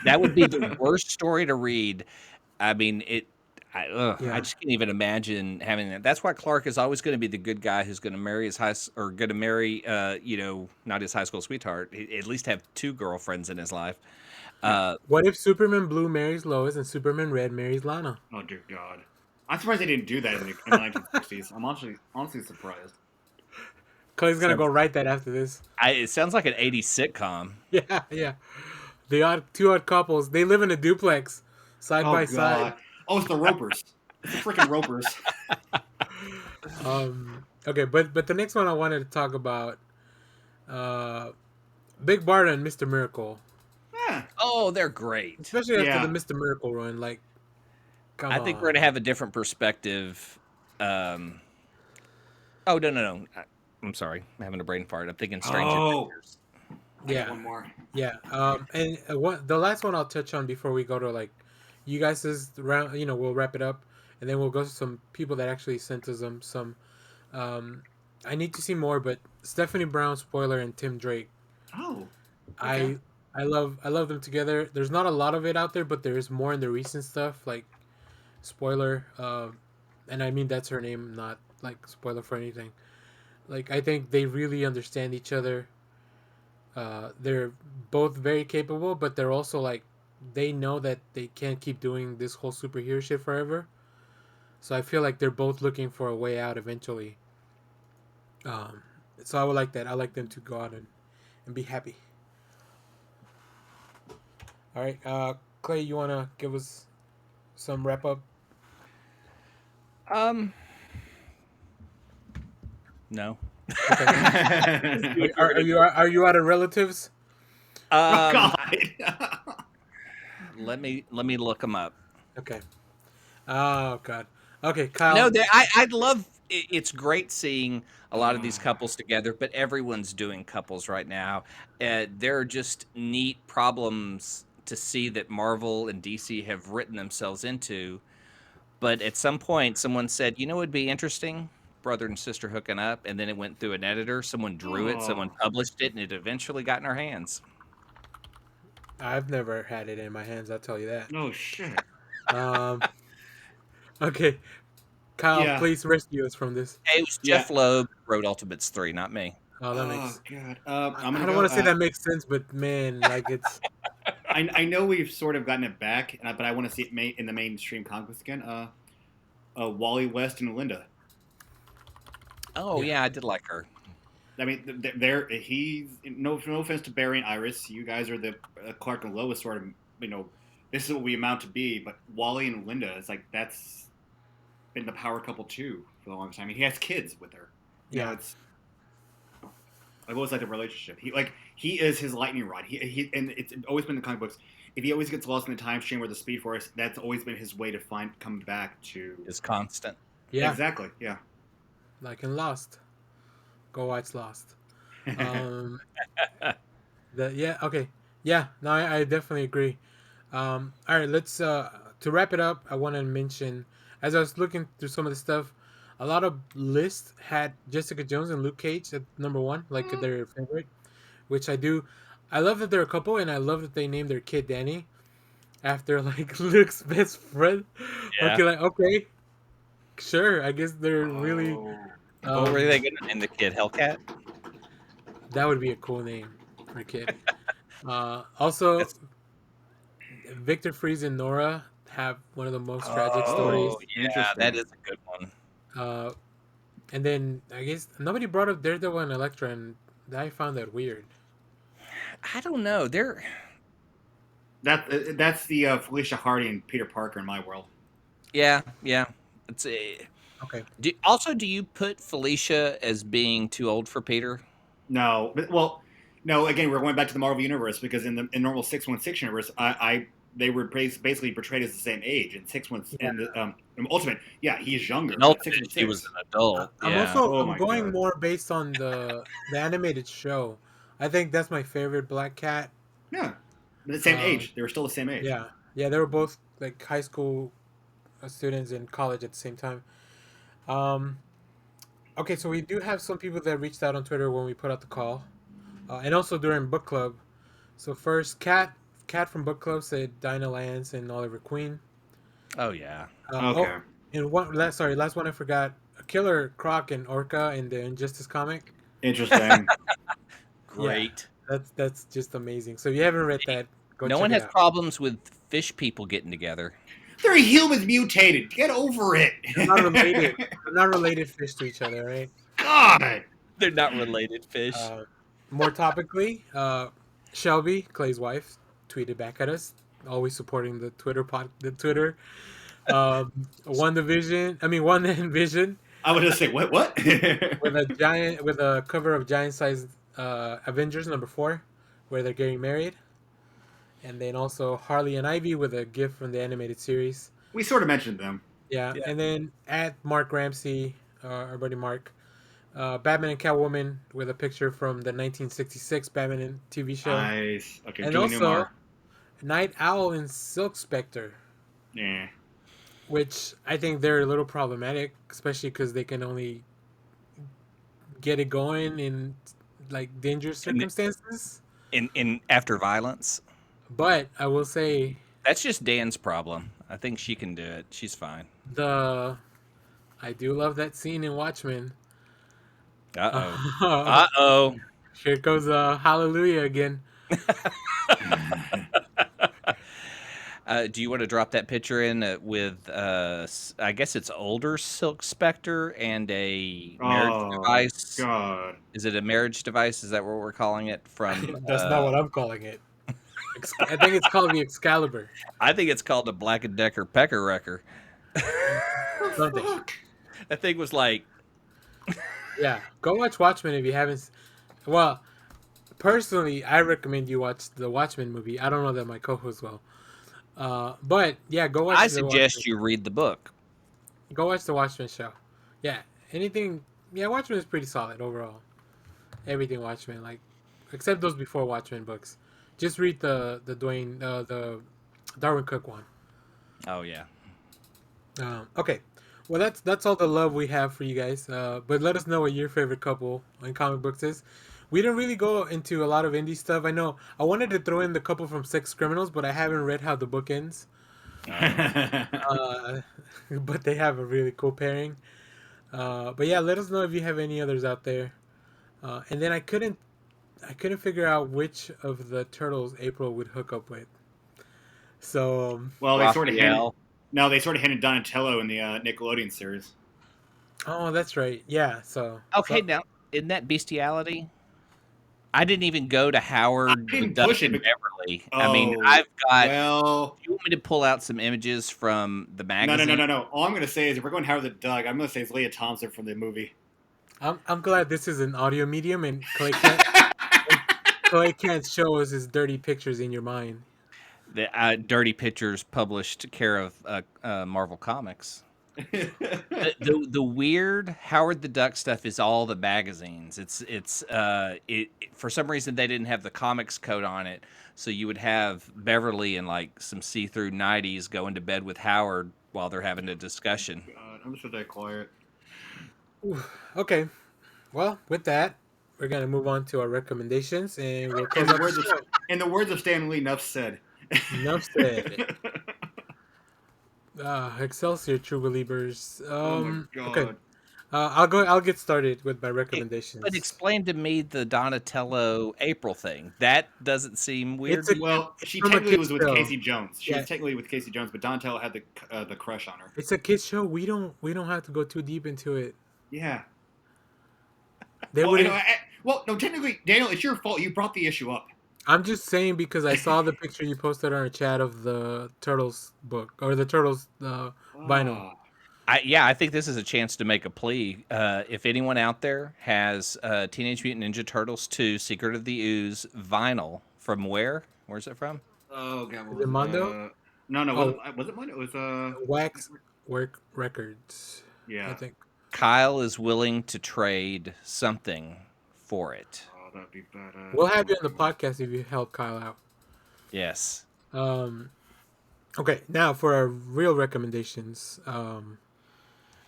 That would be the worst story to read. I mean, I Yeah. just can't even imagine having that. That's why Clark is always going to be the good guy who's going to marry going to marry, not his high school sweetheart. At least have two girlfriends in his life. What if Superman Blue marries Lois and Superman Red marries Lana? oh dear God, I'm surprised they didn't do that in the 1960s. I'm honestly surprised. Clay's gonna go write that after this. It sounds like an 80s sitcom. Yeah, yeah. Two odd couples. They live in a duplex, side by side. Oh, it's the Ropers. It's the freaking Ropers. Okay, but the next one I wanted to talk about, Big Barda and Mr. Miracle, Yeah. Oh, they're great. especially after Yeah. the Mr. Miracle run. Like, come I think on. we're going to have a different perspective. Oh, no. I'm sorry. I'm having a brain fart. I'm thinking Stranger Things. I Yeah. got one more. Yeah. And the last one I'll touch on before we go to like you guys' round. We'll wrap it up, and then we'll go to some people that actually sent us some. I need to see more, but Stephanie Brown, spoiler, and Tim Drake. Oh. Okay. I love them together. There's not a lot of it out there, but there is more in the recent stuff. Like spoiler, and I mean that's her name, not like spoiler for anything. Like I think they really understand each other. They're both very capable, but they're also like they know that they can't keep doing this whole superhero shit forever. So I feel like they're both looking for a way out eventually. So I would like that. I like them to go out and be happy. All right, Clay, you wanna give us some wrap up? No. Okay. Are you out of relatives? Oh Um, God. let me look them up. Okay. Oh God. Okay, Kyle. No, I'd love. It's great seeing a lot of these couples together, but everyone's doing couples right now. There are just neat problems to see that Marvel and DC have written themselves into. But at some point, someone said, "You know, it'd be interesting." Brother and sister hooking up, and then it went through an editor. Someone drew it, someone published it, and it eventually got in our hands. I've never had it in my hands. I'll tell you that. No shit. Okay, Kyle, Yeah. please rescue us from this. Hey, it was Jeff Loeb who wrote Ultimates 3, not me. Oh, that makes. God. I don't want to say that makes sense, but man, like it's. I know we've sort of gotten it back, but I want to see it in the mainstream comic books again. Wally West and Linda. Oh yeah, I did like her. I mean, he's no offense to Barry and Iris. You guys are the Clark and Lois sort of. This is what we amount to be. But Wally and Linda, it's like that's been the power couple too for the longest time. I mean, he has kids with her. Yeah. I've always liked the relationship. He is his lightning rod. He and it's always been in the comic books. If he always gets lost in the time stream or the Speed Force, that's always been his way to come back to. Is constant. Yeah. Exactly. Yeah. Like in Lost. Go watch Lost. Okay. Yeah, no, I definitely agree. All right, let's to wrap it up, I want to mention as I was looking through some of the stuff, a lot of lists had Jessica Jones and Luke Cage at number one, like their favorite, which I do. I love that they're a couple, and I love that they named their kid Danny after like Luke's best friend. Yeah. Okay, like okay, sure. I guess they're really. Oh. What were they Um, going to name the kid? Hellcat? that would be a cool name for a kid. Also, That's Victor Freeze and Nora have one of the most tragic stories. Oh, yeah, that Interesting. is a good one. Uh, and then I guess nobody brought up Daredevil and Elektra, and I found that weird. I don't know. They're That's the Felicia Hardy and Peter Parker in my world. yeah. It's Okay. do you put Felicia as being too old for Peter? No, but well, no. Again, we're going back to the Marvel universe because in normal 616 universe, I they were basically portrayed as the same age. In 616 Yeah. and in Ultimate, yeah, he's younger. In But Ultimate, she was 616, an adult. I'm Yeah. also Oh I'm my going God. more based on the animated show. I think that's my favorite Black Cat. yeah, the same Um, age. They were still the same age. yeah, yeah, they were both like high school students in college at the same time. Um, okay, so we do have some people that reached out on Twitter when we put out the call, and also during book club. So first, Cat from book club said Dinah Lance and Oliver Queen. Oh yeah. Okay. And last one I forgot. Killer Croc and Orca in the Injustice comic. Interesting. Yeah, Great. that's just amazing. So if you haven't read that, go No check one it has out. problems with fish people getting together. They're humans mutated. Get over it. They're not related. They're not related fish to each other, right? God. They're not related fish. Uh, More topically, Shelby, Clay's wife, tweeted back at us, always supporting the Twitter. One Vision Uh, I would just say what? What? with a cover of giant sized Avengers #4, where they're getting married, and then also Harley and Ivy with a gift from the animated series. we sort of mentioned them. Yeah, Yeah. and then at Mark Ramsey, our buddy Mark, Batman and Catwoman with a picture from the 1966 Batman and TV show, Nice. Okay, and Julie also Newmar. Night Owl and Silk Spectre, Yeah. which I think they're a little problematic, especially because they can only get it going in like dangerous In, circumstances. in after violence. But I will say That's just Dan's problem. I think she can do it. She's fine. the I do love that scene in Watchmen. Uh-oh. Here goes Hallelujah again. Do you want to drop that picture in with, I guess it's older Silk Spectre and a marriage Oh device? God. Is it a marriage device? Is that what we're calling it? From, That's not what I'm calling it. I think it's called the Excalibur. I think it's called a Black & Decker Pecker Wrecker. Something. Fuck. That thing was like, Yeah, go watch Watchmen if you haven't. Well, personally, I recommend you watch the Watchmen movie. I don't know that my co-host will. But yeah, go watch. I the suggest Watchmen. you read the book. Go watch the Watchmen show. Yeah, anything. Yeah, Watchmen is pretty solid overall. Everything Watchmen, like, except those before Watchmen books. Just read the the Darwin Cook one. Oh, yeah. Okay, well that's all the love we have for you guys. But let us know what your favorite couple in comic books is. We didn't really go into a lot of indie stuff. I know I wanted to throw in the couple from Sex Criminals, but I haven't read how the book ends. But they have a really cool pairing. But yeah, let us know if you have any others out there. And then I couldn't figure out which of the turtles April would hook up with. So well, they sort of hinted. Raphael. No, they sort of hinted Donatello in the Nickelodeon series. oh, that's right. Yeah. So Okay, so, now, isn't that bestiality? I didn't even go to Howard I didn't with Duck push it, and but- Beverly. I mean, Oh, I've got. Well, Do you want me to pull out some images from the no, magazine? no. All I'm gonna say is if we're going Howard the Duck, I'm gonna say it's Leah Thompson from the movie. I'm glad this is an audio medium and Clay can't show us his dirty pictures in your mind. The Dirty Pictures published care of Marvel Comics. The weird Howard the Duck stuff is all the magazines. It for some reason they didn't have the comics code on it, so you would have Beverly in like some see-through 90s going to bed with Howard while they're having a discussion. God, I'm just that quiet. Ooh, okay. Well, with that, we're gonna move on to our recommendations, and we'll In close the out the words of show. Stan Lee, enough said. Enough said. Excelsior, true believers. Oh my Okay. god. I'll go. I'll get started with my It, but recommendations. explain to me the Donatello April thing. That doesn't seem weird It's to a you? Well, she from a technically kids was with show. Casey Jones. She Yeah, was technically with Casey Jones, but Donatello had the crush on her. it's a kids show. We don't have to go too deep into it. Yeah. They Well, wouldn't. well, no, technically, Daniel, it's your fault. You brought the issue up. I'm just saying because I saw the picture you posted on our chat of the Turtles book or the Turtles vinyl. Oh. I think this is a chance to make a plea. If anyone out there has Teenage Mutant Ninja Turtles 2 Secret of the Ooze vinyl, from where? Where's it from? Oh god, what Is it was it? Mondo? No, no, Oh, was it mine? It was Wax Work Records, I yeah. think. Kyle is willing to trade something for it. Oh, that'd be badass. We'll have you on the podcast if you help Kyle out. Yes. Um, okay, now for our real recommendations.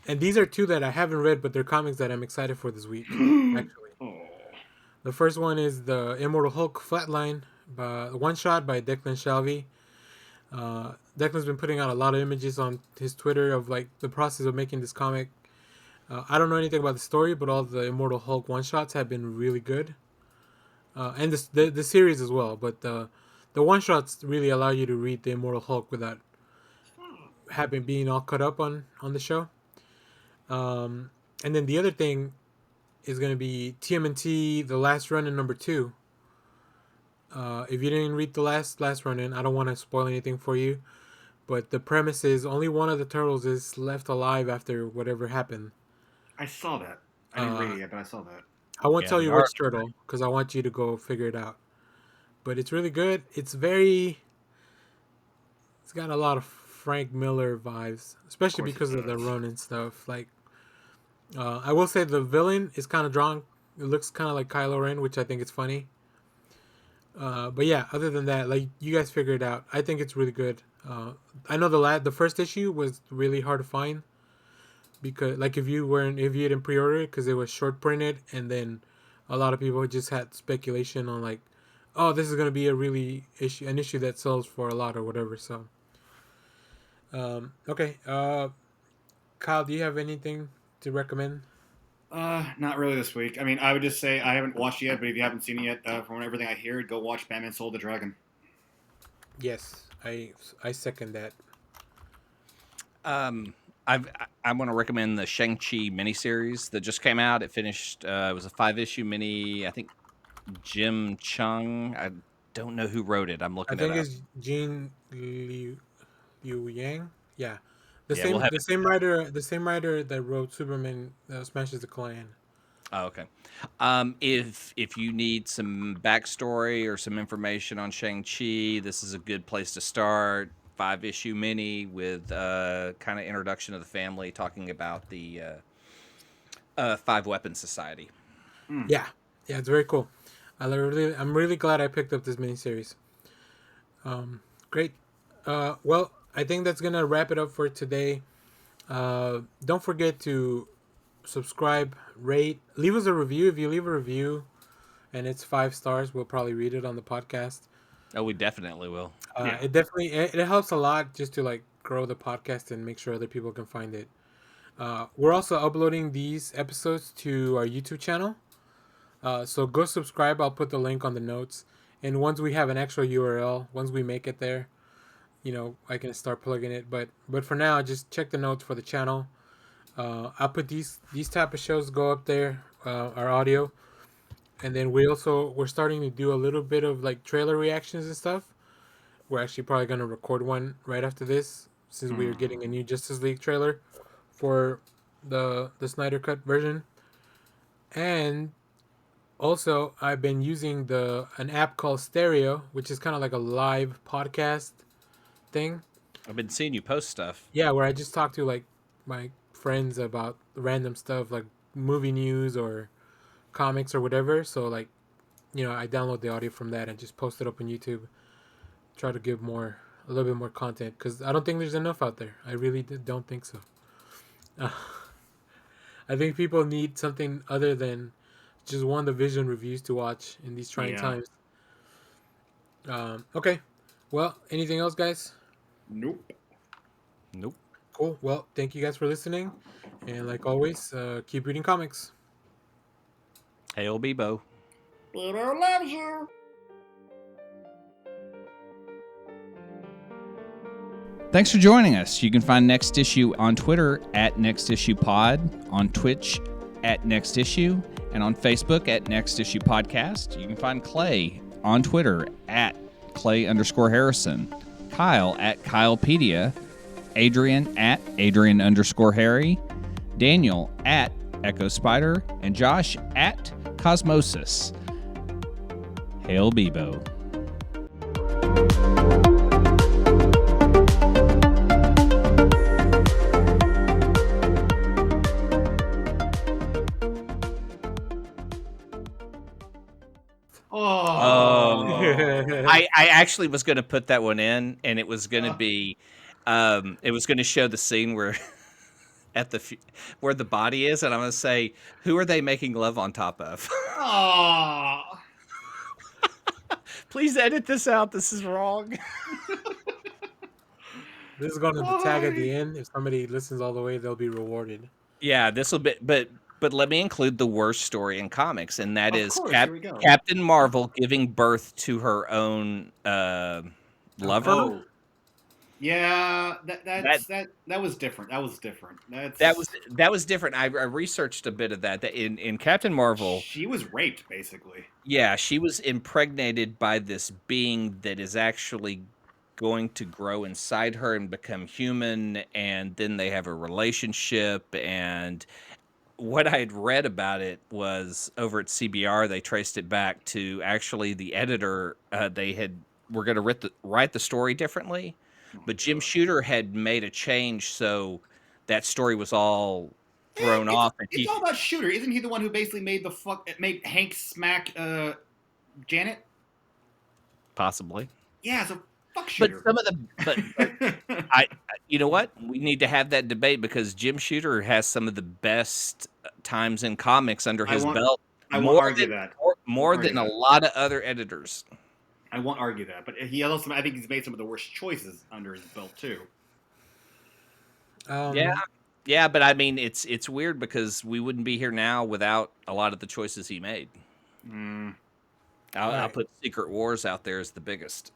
And these are two that I haven't read, but they're comics that I'm excited for this week. Actually, Oh. the first one is the Immortal Hulk Flatline, one shot by Declan Shalvey. Declan's been putting out a lot of images on his Twitter of like the process of making this comic. I don't know anything about the story, but all the Immortal Hulk one shots have been really good, and the series as well. But the one shots really allow you to read the Immortal Hulk without having being all cut up on the show. And then the other thing is going to be TMNT, the last run in number 2. If you didn't read the last run in, I don't want to spoil anything for you. But the premise is only one of the turtles is left alive after whatever happened. I saw that. I didn't read Uh, it yet, but I saw that. I won't Yeah, tell the you art. which turtle because I want you to go figure it out. But it's really good. It's got a lot of Frank Miller vibes, Of especially course it because of the does. run and stuff. Like, I will say the villain is kind of drawn. It looks kind of like Kylo Ren, which I think is funny. But yeah, other than that, like you guys figure it out. I think it's really good. I know the first issue was really hard to find because like if you didn't pre-order it because it was short printed and then a lot of people just had speculation on like, oh, this is gonna be an issue that sells for a lot or whatever. So, okay, Kyle, do you have anything to recommend? Not really this week. I mean, I would just say I haven't watched it yet, but if you haven't seen it yet, from everything I hear, go watch Batman Soul of the Dragon. Yes, I second that. I want to recommend the Shang-Chi miniseries that just came out. It finished. It was a 5-issue mini. I think Jim Chung. I don't know who wrote it. I'm I looking it think up. it's Liu Yang. Yeah, Yeah, we'll have the it. same writer that wrote Superman Smashes the Klan. Oh, okay. If you need some backstory or some information on Shang-Chi, this is a good place to start. 5-issue mini with kind of introduction of the family, talking about the Five Weapons Society. Yeah, yeah, it's very cool. I'm really glad I picked up this miniseries. Great. Well, I think that's gonna wrap it up for today. Don't forget to subscribe, rate, leave us a review. If you leave a review and it's 5 stars, we'll probably read it on the podcast. Oh, we definitely will. Yeah. It helps a lot just to like grow the podcast and make sure other people can find it. We're also uploading these episodes to our YouTube channel. So go subscribe. I'll put the link on the notes. And once we have an actual URL, once we make it there, I can start plugging it. But for now, just check the notes for the channel. I'll put these type of shows go up there, our audio, and then we're starting to do a little bit of like trailer reactions and stuff. We're actually probably gonna record one right after this since we are getting a new Justice League trailer for the Snyder Cut version. And also, I've been using an app called Stereo, which is kind of like a live podcast thing. I've been seeing you post stuff. Yeah, where I just talk to like my friends about random stuff like movie news or comics or whatever. So like, I download the audio from that and just post it up on YouTube. Try to give a little bit more content because I don't think there's enough out there. I really don't think so. I think people need something other than just WandaVision reviews to watch in these trying Yeah. times. Okay. Well, anything else, guys? Nope. Nope. Cool. Well, thank you guys for listening. And like always, keep reading comics. Hail Bebo. Peter loves you. Thanks for joining us. You can find Next Issue on Twitter at Next Issue Pod, on Twitch at Next Issue, and on Facebook at Next Issue Podcast. You can find Clay on Twitter at Clay_Harrison, Kyle at Kylepedia, Adrian at Adrian_Harry, Daniel at Echo Spider, and Josh at Cosmosis. Hail Bebo. Oh. I actually was going to put that one in, and it was going to be, it was going to show the scene where where the body is, and I'm going to say, who are they making love on top of? Aww. Please edit this out. This is wrong. This is going to be tag at the end. If somebody listens all the way, they'll be rewarded. Yeah, this will be, but let me include the worst story in comics, and that Of is course, here we go. Captain Marvel giving birth to her own lover. Oh. Yeah, that was different. That was different. That was different. I researched a bit of that. That in Captain Marvel, she was raped, basically. yeah, she was impregnated by this being that is actually going to grow inside her and become human, and then they have a relationship. And what I had read about it was over at CBR, they traced it back to actually the editor. They were going to write the story differently, but Jim Shooter had made a change, so that story was all thrown off. And it's all about Shooter. Isn't he the one who basically made Hank smack Janet? Possibly. Yeah, so fuck Shooter. But some of the you know what? We need to have that debate because Jim Shooter has some of the best times in comics under his belt. I won't argue that. More than a lot of other editors. I won't argue that, but he also, I think he's made some of the worst choices under his belt too. Yeah, but I mean, it's weird because we wouldn't be here now without a lot of the choices he made. I'll put Secret Wars out there as the biggest.